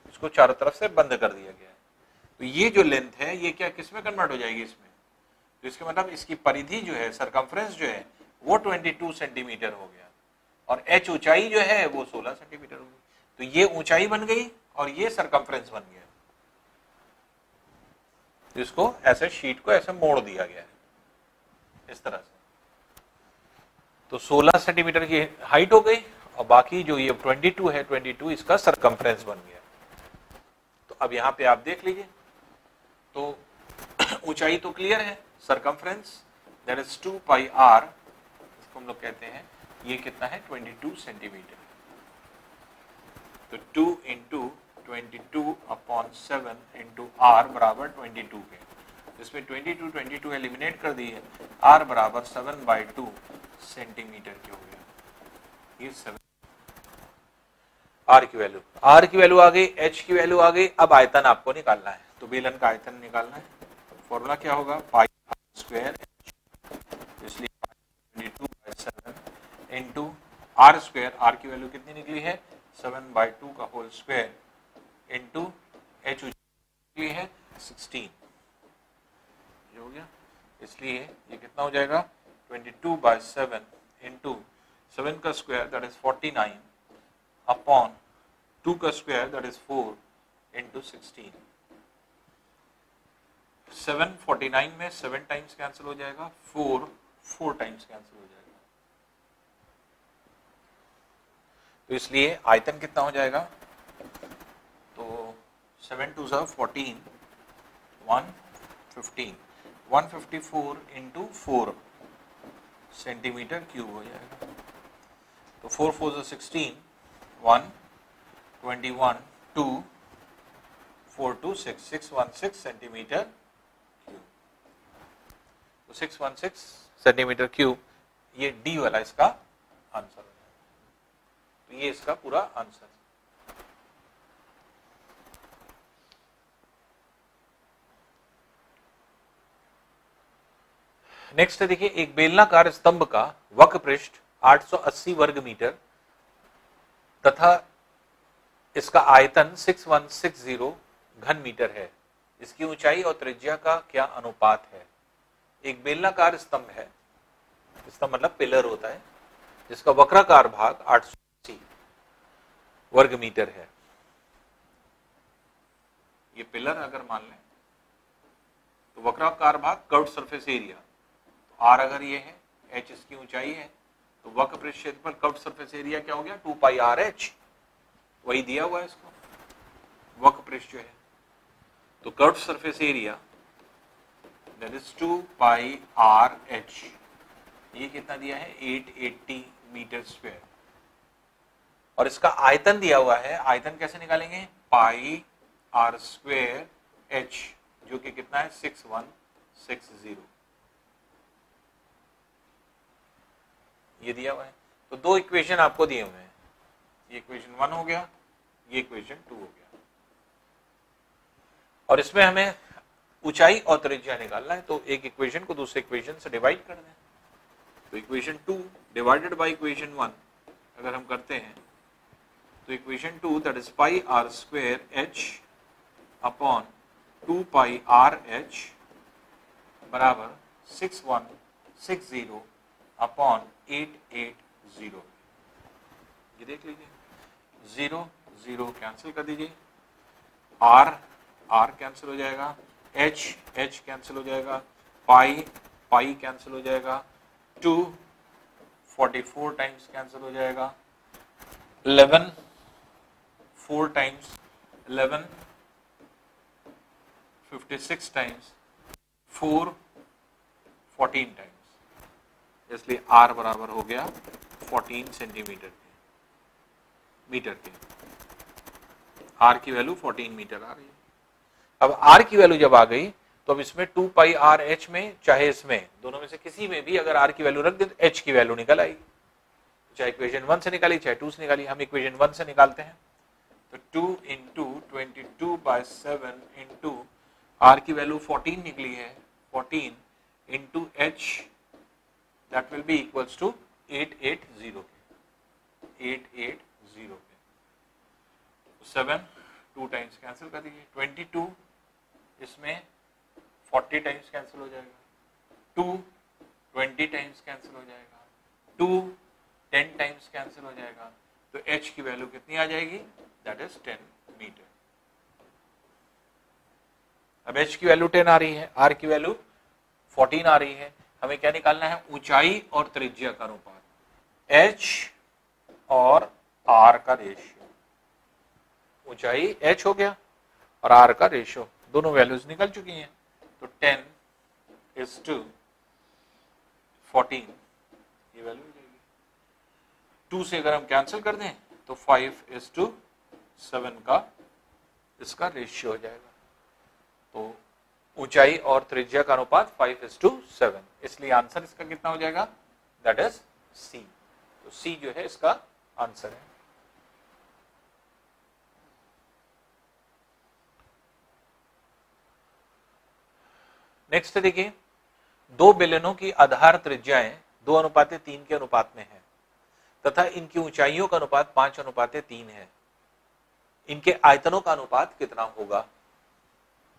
इसको चारों तरफ से बंद कर दिया गया है। तो ये जो लेंथ है ये क्या किसमें कन्वर्ट हो जाएगी? इसमें। तो इसके मतलब इसकी परिधि जो है, सरकमफ्रेंस जो है, वो 22 सेंटीमीटर हो गया, और h ऊंचाई जो है वो 16 सेंटीमीटर हो गई। तो ये ऊंचाई बन गई और ये सरकमफ्रेंस बन गया। तो इसको ऐसे शीट को ऐसे मोड़ दिया गया है इस तरह से। तो 16 सेंटीमीटर की हाइट हो गई, और बाकी जो ये 22 है, 22 इसका सरकमफ्रेंस बन गया। तो अब यहाँ पे आप देख लीजिए, तो ऊंचाई तो क्लियर है, circumference that is 2 pi r, इसको हम लोग कहते हैं, ये कितना है? 22 सेंटीमीटर। तो 2 इंटू 22 अपॉन 7 इंटू r बराबर 22 के, इसमें 22 एलिमिनेट कर दी है, r बराबर 7/2 सेंटीमीटर के हो गया। ये 7 r की वैल्यू आ गई, h की वैल्यू आ गई। अब आयतन आपको निकालना है, तो बेलन का आयतन निकालना है। फॉर्मूला क्या होगा? पाई r स्क्वायर, इसलिए 22/7 इंटू r स्क्वायर, r की वैल्यू कितनी निकली है? 7/2 का होल स्क्वायर इंटू h निकली है 16, ये हो गया। इसलिए ये कितना हो जाएगा? 22/7 इंटू 7 का स्क्वायर दैट इज 49 अपॉन 2 का स्क्वायर दैट इज 4 इंटू 16। 749 में 7 टाइम्स कैंसिल हो जाएगा, 4 टाइम्स कैंसिल हो जाएगा। तो इसलिए आयतन कितना हो जाएगा? तो 7 2 14, 150, 154 इंटू 4 सेंटीमीटर क्यूब हो जाएगा। तो 4 4 16, 1 21 2 4 2 6 616 सेंटीमीटर तो 616 सेंटीमीटर क्यूब, ये डी वाला इसका आंसर हो जाएगा। तो ये इसका पूरा आंसर है। नेक्स्ट देखिए, एक बेलनाकार स्तंभ का वक्र पृष्ठ 880 वर्ग मीटर तथा इसका आयतन 6160 घन मीटर है। इसकी ऊंचाई और त्रिज्या का क्या अनुपात है? एक बेलनाकार स्तंभ है, स्तंभ मतलब पिलर होता है, जिसका वक्राकार भाग 880 वर्ग मीटर है। ये पिलर अगर मान लें तो वक्राकार भाग कर्व्ड सरफेस एरिया, तो आर अगर ये है, एच इसकी ऊंचाई है, तो वक्र पृष्ठ क्षेत्रफल कर्व्ड सरफेस एरिया क्या हो गया? 2 पाई आर एच, वही दिया हुआ है इसको, वक्र पृष्ठ जो है। तो curved surface area that is 2 pi R H, ये कितना दिया है? 880 मीटर स्क्वायर। और इसका आयतन दिया हुआ है, आयतन कैसे निकालेंगे? पाई आर स्क्वायर एच, जो कि कितना है? 6160, ये दिया हुआ है। तो दो इक्वेशन आपको दिए हुए हैं, ये इक्वेशन 1 हो गया, ये इक्वेशन 2 हो गया, और इसमें हमें ऊंचाई और त्रिज्या निकालना है। तो एक इक्वेशन को दूसरे इक्वेशन से डिवाइड कर दें। तो इक्वेशन 2 डिवाइडेड बाय इक्वेशन 1 अगर हम करते हैं तो equation 2 that is pi are square H upon 2 pi R H बराबर 6160 अपॉन 880। ये देख लीजिए, 0 0 कैंसिल कर दीजिए, आर आर कैंसिल हो जाएगा, एच एच कैंसिल हो जाएगा, पाई पाई कैंसिल हो जाएगा, 2 44 टाइम्स कैंसिल हो जाएगा, 11 4 टाइम्स 11 56 टाइम्स, 4 14 टाइम्स, इसलिए आर बराबर हो गया 14 सेंटीमीटर के, मीटर के। आर की वैल्यू 14 मीटर आ रही है। अब आर की वैल्यू जब आ गई तो अब इसमें 2 पाई आर एच में, चाहे इसमें दोनों में से किसी में भी अगर आर की वैल्यू रख दे तो एच की वैल्यू निकल आएगी, चाहे इक्वेशन 1 से निकाली चाहे 2 से निकाली। हम इक्वेशन 1 से निकालते हैं, तो 2 इंटू 22/7 इंटू आर की वैल्यू 14 निकली है, 14 into H that will be equals to 880 के, 880 के। 7 2 टाइम्स कैंसिल कर दीजिए, 22 इसमें 40 टाइम्स कैंसिल हो जाएगा, 2 20 टाइम्स कैंसिल हो जाएगा, 2 10 टाइम्स कैंसिल हो जाएगा। तो h की वैल्यू कितनी आ जाएगी? That is 10 metre. अब h की वैल्यू 10 आ रही है, r की वैल्यू 14 आ रही है, हमें क्या निकालना है? ऊंचाई और त्रिज्या का अनुपात, h और r का रेशियो। ऊंचाई h हो गया और r का रेशियो, दोनों वैल्यूज निकल चुकी हैं। तो 10:14 ये वैल्यू हो जाएगी। 2 से अगर हम कैंसिल कर दें तो 5:7 का इसका रेशियो हो जाएगा। तो ऊंचाई और त्रिज्या का अनुपात 5:7, इसलिए आंसर इसका कितना हो जाएगा? That is C. तो सी जो है इसका आंसर है। नेक्स्ट देखिए, दो बेलनों की आधार त्रिज्याएं 2:3 के अनुपात में है तथा इनकी ऊंचाइयों का अनुपात 5:3 है। इनके आयतनों का अनुपात कितना होगा?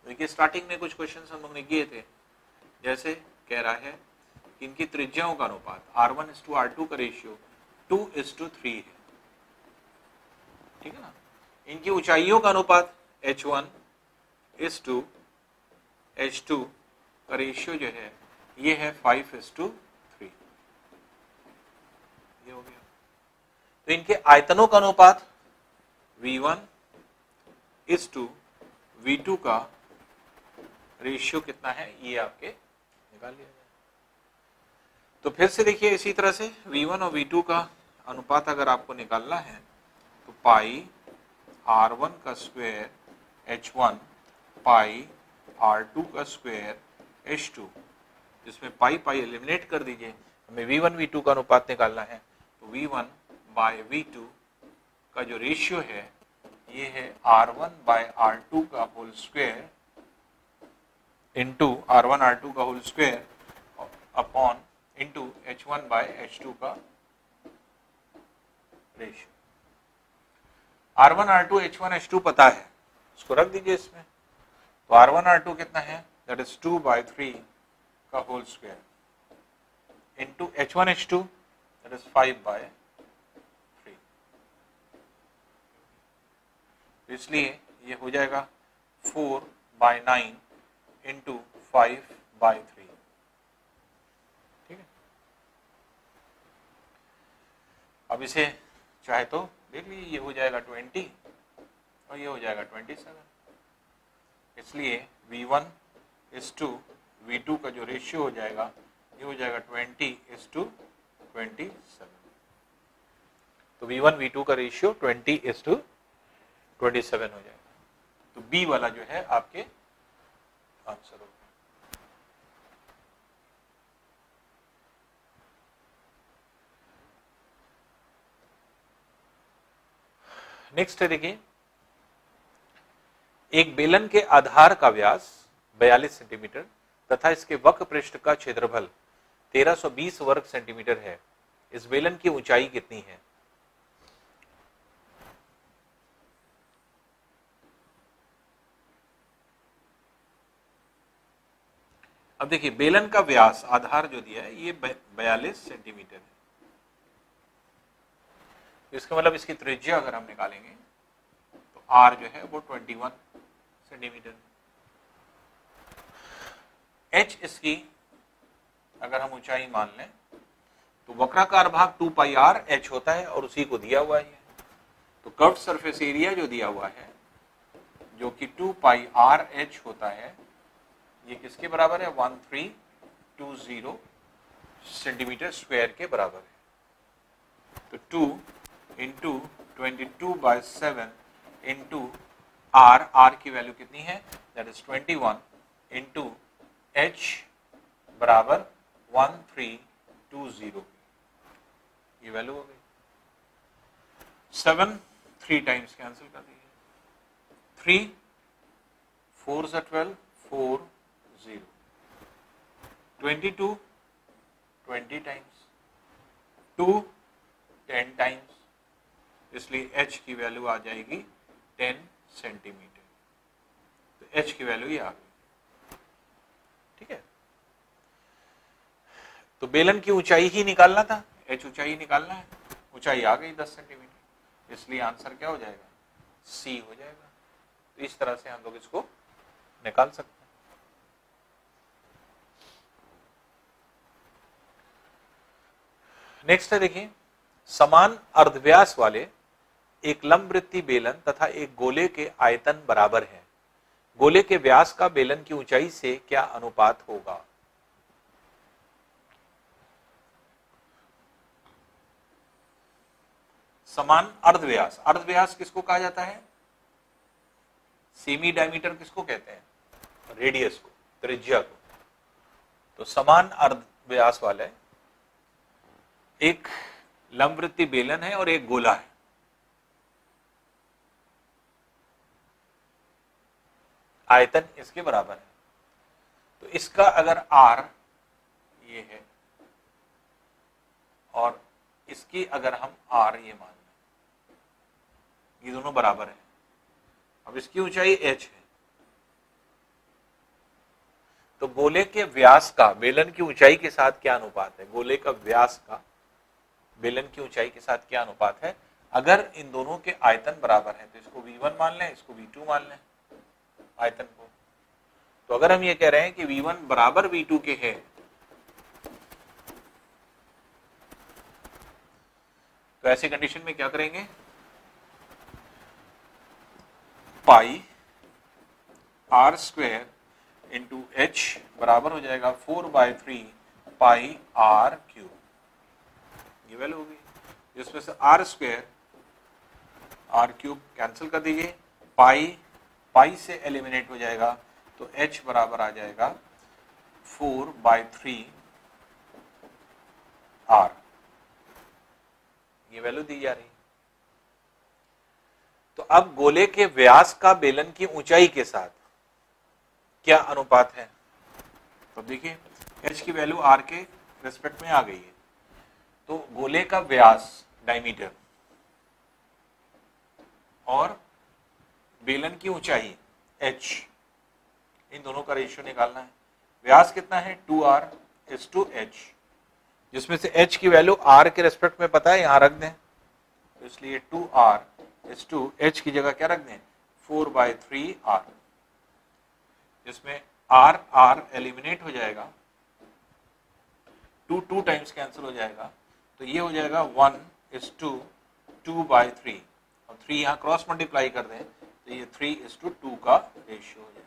देखिए, स्टार्टिंग में कुछ क्वेश्चंस हम लोग ने किए थे, जैसे कह रहा है कि इनकी त्रिज्याओं का अनुपात R1:R2 का रेशियो 2:3 है, ठीक है ना। इनकी ऊंचाइयों का अनुपात H1:2, H2 का रेशियो जो है ये है 5:3, ये हो गया। तो इनके आयतनों का अनुपात V1:V2 का रेशियो कितना है, ये आपके निकाल लिया जाए। तो फिर से देखिए, इसी तरह से V1 और V2 का अनुपात अगर आपको निकालना है तो पाई R1 का स्क्वायर H1 पाई R2 का स्क्वायर H2 जिसमें पाई पाई एलिमिनेट कर दीजिए, हमें V1 V2 का अनुपात निकालना है। तो V1 बाय V2 का जो रेशियो है ये है R1 बाय R2 का whole square into R1 R2 का whole square upon into H1 by H2 का ratio. R1 R2 H1 H2 पता है, उसको रख दीजिए इसमें। तो R1 R2 कितना है, दैट इज 2 बाय 3 का whole square into H1 H2 that is 5 by 3। इसलिए ये हो जाएगा 4 बाय 9 इंटू 5 बाय 3। ठीक है, अब इसे चाहे तो देख लीजिए, ये हो जाएगा 20 और ये हो जाएगा 27। इसलिए V1 इज टू V2 का जो रेशियो हो जाएगा ये हो जाएगा 20:27। तो V1 V2 का रेशियो 20:27 हो जाएगा। तो बी वाला जो है आपके आंसर होगा। नेक्स्ट है, देखिए एक बेलन के आधार का व्यास 42 सेंटीमीटर तथा इसके वक्र पृष्ठ का क्षेत्रफल 1320 वर्ग सेंटीमीटर है। इस बेलन की ऊंचाई कितनी है? अब देखिए बेलन का व्यास आधार जो दिया है ये 42 सेंटीमीटर है। इसका मतलब इसकी त्रिज्या अगर हम निकालेंगे तो R जो है वो 21 सेंटीमीटर। H इसकी अगर हम ऊंचाई मान लें तो वक्राकार भाग 2 पाई R H होता है और उसी को दिया हुआ है। तो कर्व्ड सरफेस एरिया जो दिया हुआ है जो कि 2 पाई R H होता है, ये किसके बराबर है? 1320 सेंटीमीटर स्क्वायर के बराबर है। तो 2 इंटू 22/7 इंटू R की वैल्यू कितनी है? दैट इज 21 इंटू H बराबर 1320, ये वैल्यू हो गई। 7 3 टाइम्स कैंसिल कर दीजिए, 3 4 से 12 4 0, 22 20 टाइम्स, 2 10 टाइम्स, इसलिए H की वैल्यू आ जाएगी 10 सेंटीमीटर। तो H की वैल्यू ये आ गई। ठीक है, तो बेलन की ऊंचाई ही निकालना था, H ऊंचाई निकालना है, ऊंचाई आ गई 10 सेंटीमीटर, इसलिए आंसर क्या हो जाएगा? C हो जाएगा। तो इस तरह से हम लोग इसको निकाल सकते हैं। नेक्स्ट है, देखिए समान अर्धव्यास वाले एक लंबवृत्तीय बेलन तथा एक गोले के आयतन बराबर है। गोले के व्यास का बेलन की ऊंचाई से क्या अनुपात होगा? समान अर्धव्यास, अर्धव्यास किसको कहा जाता है? सेमी डायमीटर किसको कहते हैं? रेडियस को, त्रिज्या को। तो समान अर्धव्यास वाले एक लंबवृत्तीय बेलन है और एक गोला है। आयतन इसके बराबर है। तो इसका अगर R ये है और इसकी अगर हम R ये मान लें, ये दोनों बराबर है। अब इसकी ऊंचाई H है, तो गोले के व्यास का बेलन की ऊंचाई के साथ क्या अनुपात है? गोले का व्यास का बेलन की ऊंचाई के साथ क्या अनुपात है? अगर इन दोनों के आयतन बराबर हैं तो इसको V1 मान लें, इसको V2 मान लें आयतन को। तो अगर हम ये कह रहे हैं कि V1 बराबर V2 के है, तो ऐसी कंडीशन में क्या करेंगे? पाई R स्क्वायर इंटू H बराबर हो जाएगा 4/3 पाई R क्यूब, ये वैल्यू होगी, जिसमें से R square R cube cancel कर दीजिए, पाई पाई से एलिमिनेट हो जाएगा, तो H बराबर आ जाएगा 4/3 R, ये वैल्यू दी जा रही है। तो अब गोले के व्यास का बेलन की ऊंचाई के साथ क्या अनुपात है? तो देखिए h की वैल्यू r के रेस्पेक्ट में आ गई है, तो गोले का व्यास डायमीटर और बेलन की ऊंचाई h, इन दोनों का रेशियो निकालना है। व्यास कितना है 2r/h, जिसमें से h की वैल्यू r के रेस्पेक्ट में पता है, यहां रख दें, तो इसलिए 2r/h की जगह क्या रख दें 4/3r, जिसमें r एलिमिनेट हो जाएगा, 2 टाइम्स कैंसिल हो जाएगा, तो ये हो जाएगा 1:2/3 और 3 यहाँ क्रॉस मल्टीप्लाई कर दें तो ये 3:2 का रेशियो हो जाएगा।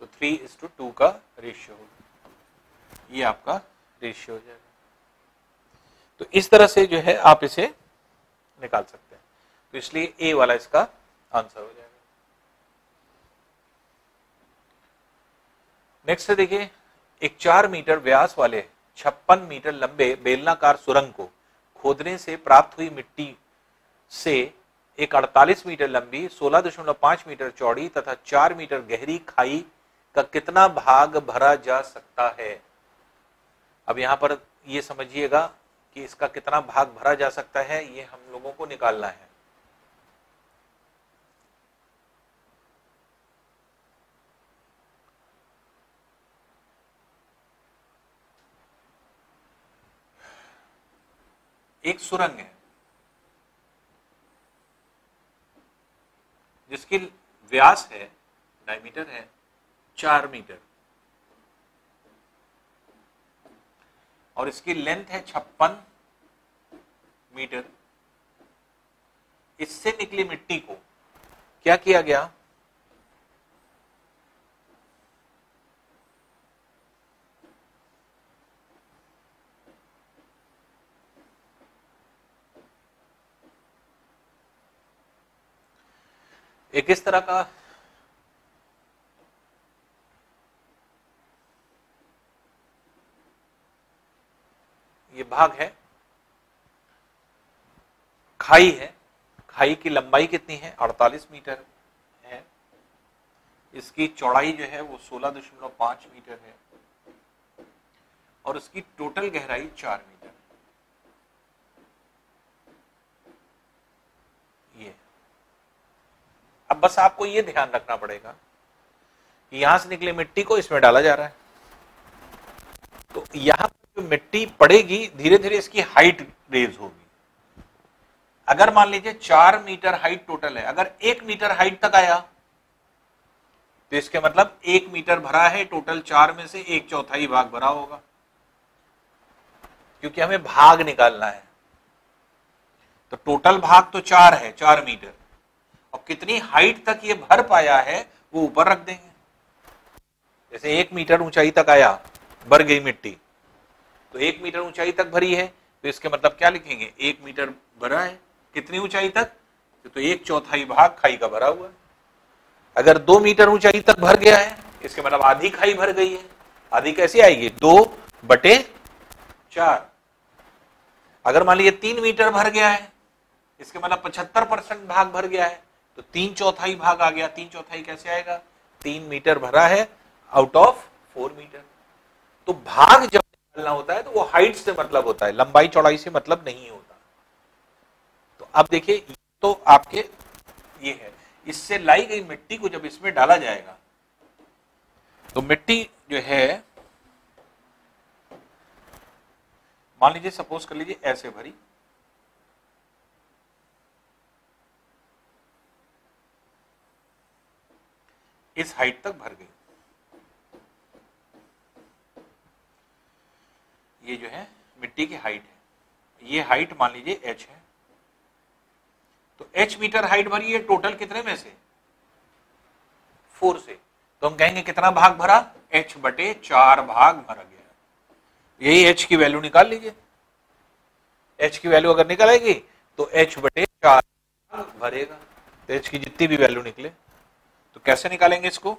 तो 3:2 का रेशियो होगा, ये आपका रेशियो हो जाएगा। तो इस तरह से जो है आप इसे निकाल सकते हैं, तो इसलिए ए वाला इसका आंसर हो जाएगा। नेक्स्ट है देखिए, एक 4 मीटर व्यास वाले 56 मीटर लंबे बेलनाकार सुरंग को खोदने से प्राप्त हुई मिट्टी से एक 48 मीटर लंबी 16.5 मीटर चौड़ी तथा 4 मीटर गहरी खाई का कितना भाग भरा जा सकता है? अब यहां पर ये समझिएगा कि इसका कितना भाग भरा जा सकता है, ये हम लोगों को निकालना है। एक सुरंग है जिसकी व्यास है, डायमीटर है 4 मीटर और इसकी लेंथ है 56 मीटर। इससे निकली मिट्टी को क्या किया गया? एक इस तरह का ये भाग है, खाई है, खाई की लंबाई कितनी है 48 मीटर है, इसकी चौड़ाई जो है वो 16.5 मीटर है और उसकी टोटल गहराई 4 मीटर है। ये अब बस आपको ये ध्यान रखना पड़ेगा कि यहां से निकले मिट्टी को इसमें डाला जा रहा है, तो यहां पर जो मिट्टी पड़ेगी धीरे धीरे इसकी हाइट रेज होगी। अगर मान लीजिए 4 मीटर हाइट टोटल है, अगर 1 मीटर हाइट तक आया तो इसके मतलब 1 मीटर भरा है, टोटल 4 में से 1/4 भाग भरा होगा, क्योंकि हमें भाग निकालना है। तो टोटल भाग तो 4 है, 4 मीटर, और कितनी हाइट तक ये भर पाया है वो ऊपर रख देंगे। जैसे 1 मीटर ऊंचाई तक आया, भर गई मिट्टी, तो 1 मीटर ऊंचाई तक भरी है, तो इसके मतलब क्या लिखेंगे 1 मीटर भरा है, कितनी ऊंचाई तक, तो 1/4 भाग खाई का भरा हुआ है। अगर 2 मीटर ऊंचाई तक भर गया है, इसके मतलब आधी खाई भर गई है। आधी कैसे आएगी 2/4। अगर मान लीजिए 3 मीटर भर गया है, इसके मतलब 75% भाग भर गया है, तो 3/4 भाग आ गया। 3/4 कैसे आएगा, 3 मीटर भरा है आउट ऑफ 4 मीटर। तो भाग जब निकालना होता है तो वो हाइट से मतलब होता है, लंबाई चौड़ाई से मतलब नहीं होता। तो अब देखिए, तो आपके ये है, इससे लाई गई मिट्टी को जब इसमें डाला जाएगा तो मिट्टी जो है, मान लीजिए सपोज कर लीजिए ऐसे भरी, इस हाइट तक भर गई, ये जो है मिट्टी की हाइट है, ये हाइट मान लीजिए h है, तो h मीटर हाइट भरी है, टोटल कितने में से 4 से, तो हम कहेंगे कितना भाग भरा, h/4 भाग भरा गया। यही h की वैल्यू निकाल लीजिए। h की वैल्यू अगर निकल आएगी तो h/4 भाग भरेगा, तो h की जितनी भी वैल्यू निकले। तो कैसे निकालेंगे इसको,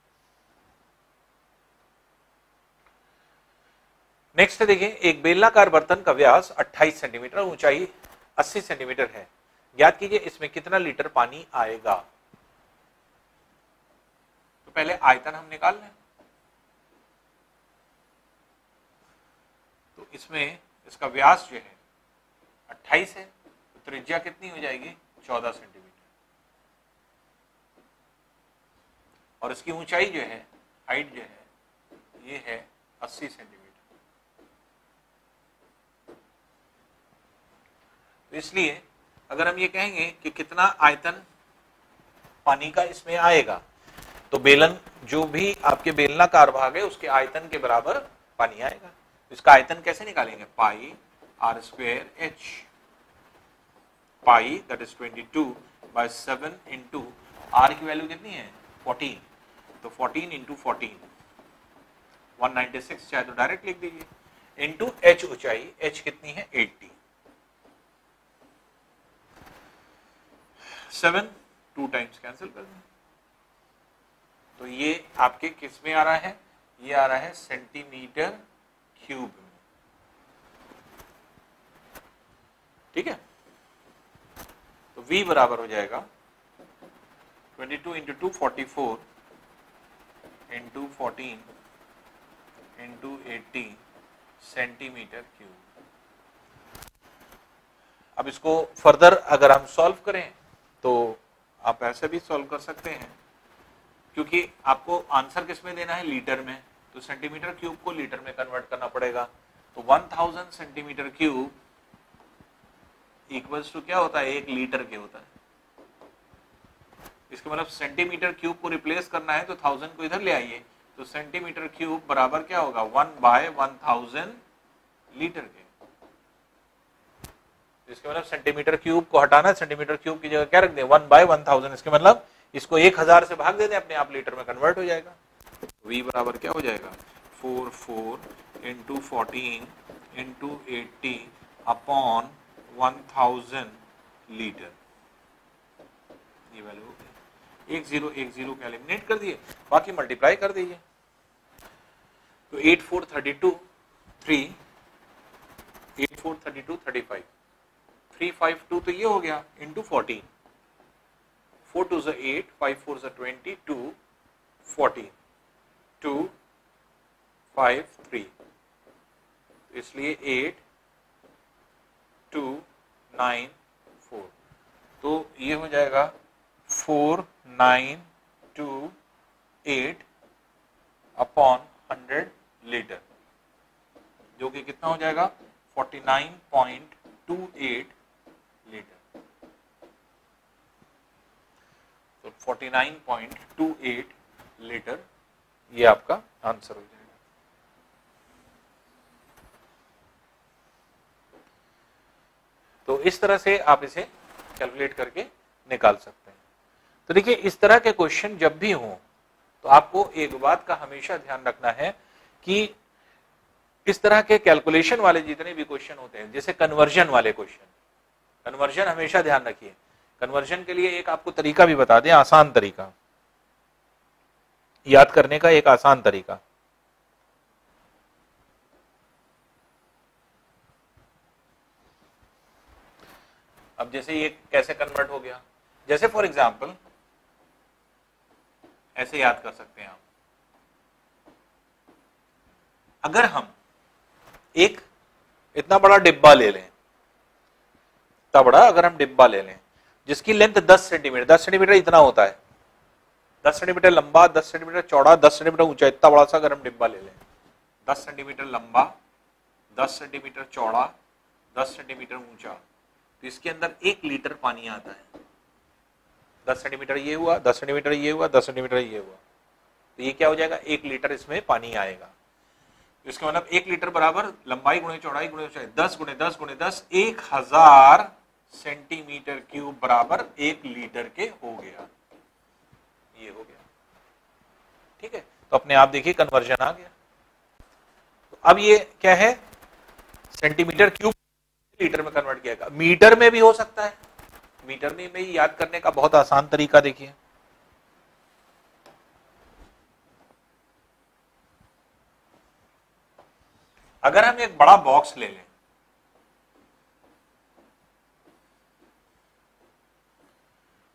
नेक्स्ट देखिए, एक बेलनाकार बर्तन का व्यास 28 सेंटीमीटर, ऊंचाई 80 सेंटीमीटर है। ज्ञात कीजिए इसमें कितना लीटर पानी आएगा। तो पहले आयतन हम निकाल लें। तो इसमें इसका व्यास जो है 28 है, तो त्रिज्या कितनी हो जाएगी 14 सेंटीमीटर, और इसकी ऊंचाई जो है, हाइट जो है, ये है 80 सेंटीमीटर। तो इसलिए अगर हम ये कहेंगे कि कितना आयतन पानी का इसमें आएगा, तो बेलन जो भी आपके बेलनाकार भाग है उसके आयतन के बराबर पानी आएगा। इसका आयतन कैसे निकालेंगे, pi are square h, pi that is 22/7 into are की वैल्यू कितनी है 14, तो 14 इंटू 14 196, चाहे तो डायरेक्ट लिख दीजिए, इंटू एच ऊंचाई, एच कितनी है 80, 7 2 टाइम्स कैंसिल कर दें, तो ये आपके किस में आ रहा है, ये आ रहा है सेंटीमीटर क्यूब में। ठीक है, तो V बराबर हो जाएगा 22 into 2 44 into 14 into 80 centimetre cube. अब इसको फर्दर अगर हम सॉल्व करें तो आप ऐसे भी सॉल्व कर सकते हैं, क्योंकि आपको आंसर किस में देना है, लीटर में, तो सेंटीमीटर क्यूब को लीटर में कन्वर्ट करना पड़ेगा। तो 1000 सेंटीमीटर क्यूब इक्वल्स टू क्या होता है, 1 लीटर के होता है। इसके मतलब सेंटीमीटर क्यूब को रिप्लेस करना है तो 1000 को इधर ले आइए, तो सेंटीमीटर क्यूब बराबर क्या होगा 1/1000 लीटर के। इसके मतलब सेंटीमीटर क्यूब को हटाना, सेंटीमीटर क्यूब की जगह क्या रख दें 1/1000, इसके मतलब इसको 1000 से भाग दे दें, अपने आप लीटर में कन्वर्ट हो जाएगा। V बराबर क्या हो जाएगा 44 इंटू 14 इंटू 80 अपॉन 1000 लीटर, ये वैल्यू हो गई। 1010 का एलिमिनेट कर दिए, बाकी मल्टीप्लाई कर दीजिए, तो 8 4 32 3 8 4 32 35 352 तो ये हो गया इंटू 14, 4 2 8 5 4 20 2 14 2 5 3, इसलिए 8 2 9 4, तो ये हो जाएगा 4928 अपॉन 100 लीटर, जो कि कितना हो जाएगा 49.28 लीटर। तो 49.28 लीटर ये आपका आंसर हो जाएगा। तो इस तरह से आप इसे कैलकुलेट करके निकाल सकते हैं। तो देखिए, इस तरह के क्वेश्चन जब भी हों तो आपको एक बात का हमेशा ध्यान रखना है कि इस तरह के कैलकुलेशन वाले जितने भी क्वेश्चन होते हैं, जैसे कन्वर्जन वाले क्वेश्चन, कन्वर्जन हमेशा ध्यान रखिए। कन्वर्जन के लिए एक आपको तरीका भी बता दें, आसान तरीका याद करने का, एक आसान तरीका। अब जैसे ये कैसे कन्वर्ट हो गया, जैसे फॉर एग्जांपल ऐसे याद कर सकते हैं आप, अगर हम एक इतना बड़ा डिब्बा ले लें, इतना बड़ा अगर हम डिब्बा ले लें जिसकी लेंथ 10 सेंटीमीटर, 10 सेंटीमीटर इतना होता है, 10 सेंटीमीटर लंबा, 10 सेंटीमीटर चौड़ा, 10 सेंटीमीटर ऊंचा, इतना बड़ा सा अगर हम डिब्बा ले लें, 10 सेंटीमीटर लंबा, 10 सेंटीमीटर चौड़ा, 10 सेंटीमीटर ऊंचा, तो इसके अंदर 1 लीटर पानी आता है। 10 सेंटीमीटर ये हुआ, 10 सेंटीमीटर ये हुआ, 10 सेंटीमीटर ये हुआ, तो ये क्या हो जाएगा 1 लीटर इसमें पानी आएगा। इसका मतलब 1 लीटर बराबर लंबाई गुणे चौड़ाई गुणे ऊंचाई, 10 गुणे 10 गुणे 10, 1000 सेंटीमीटर क्यूब बराबर 1 लीटर के हो गया, ये हो गया। ठीक है, तो अपने आप देखिए कन्वर्जन आ गया। तो अब ये क्या है, सेंटीमीटर क्यूब लीटर में कन्वर्ट किया, मीटर में भी हो सकता है, मीटर में भी याद करने का बहुत आसान तरीका देखिए। अगर हम एक बड़ा बॉक्स ले लें,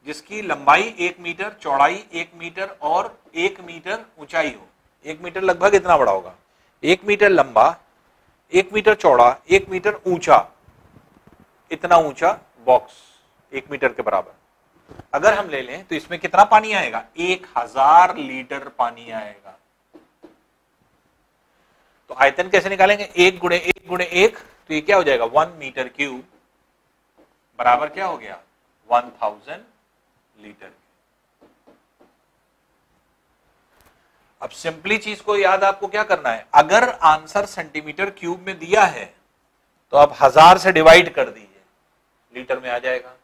जिसकी लंबाई 1 मीटर, चौड़ाई 1 मीटर और 1 मीटर ऊंचाई हो, 1 मीटर लगभग इतना बड़ा होगा, 1 मीटर लंबा, 1 मीटर चौड़ा, 1 मीटर ऊंचा, इतना ऊंचा बॉक्स 1 मीटर के बराबर अगर हम ले लें तो इसमें कितना पानी आएगा? 1000 लीटर पानी आएगा। तो आयतन कैसे निकालेंगे? 1 गुणे 1 गुणे 1, तो ये क्या हो जाएगा? 1 मीटर क्यूब बराबर क्या हो गया? 1000 लीटर। अब सिंपली चीज को याद आपको क्या करना है, अगर आंसर सेंटीमीटर क्यूब में दिया है तो आप 1000 से डिवाइड कर दीजिए, लीटर में आ जाएगा।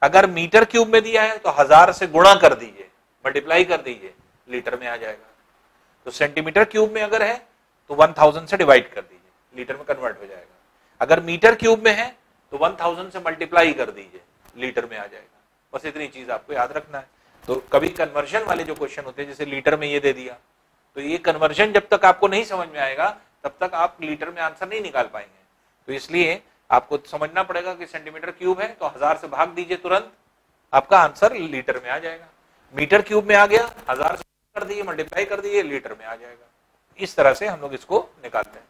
अगर मीटर क्यूब में दिया है तो 1000 से गुणा कर दीजिए, मल्टीप्लाई कर दीजिए, लीटर में आ जाएगा। तो सेंटीमीटर क्यूब में अगर है तो 1000 से डिवाइड कर दीजिए, लीटर में कन्वर्ट हो जाएगा। अगर मीटर क्यूब में है तो 1000 से मल्टीप्लाई कर दीजिए, लीटर में आ जाएगा। बस इतनी चीज आपको याद रखना है। तो कभी कन्वर्जन वाले जो क्वेश्चन होते हैं, जैसे लीटर में ये दे दिया, तो ये कन्वर्जन जब तक आपको नहीं समझ में आएगा तब तक आप लीटर में आंसर नहीं निकाल पाएंगे। तो इसलिए आपको समझना पड़ेगा कि सेंटीमीटर क्यूब है तो 1000 से भाग दीजिए, तुरंत आपका आंसर लीटर में आ जाएगा। मीटर क्यूब में आ गया, 1000 से कर दीजिए, मल्टीप्लाई कर दीजिए, लीटर में आ जाएगा। इस तरह से हम लोग इसको निकालते हैं।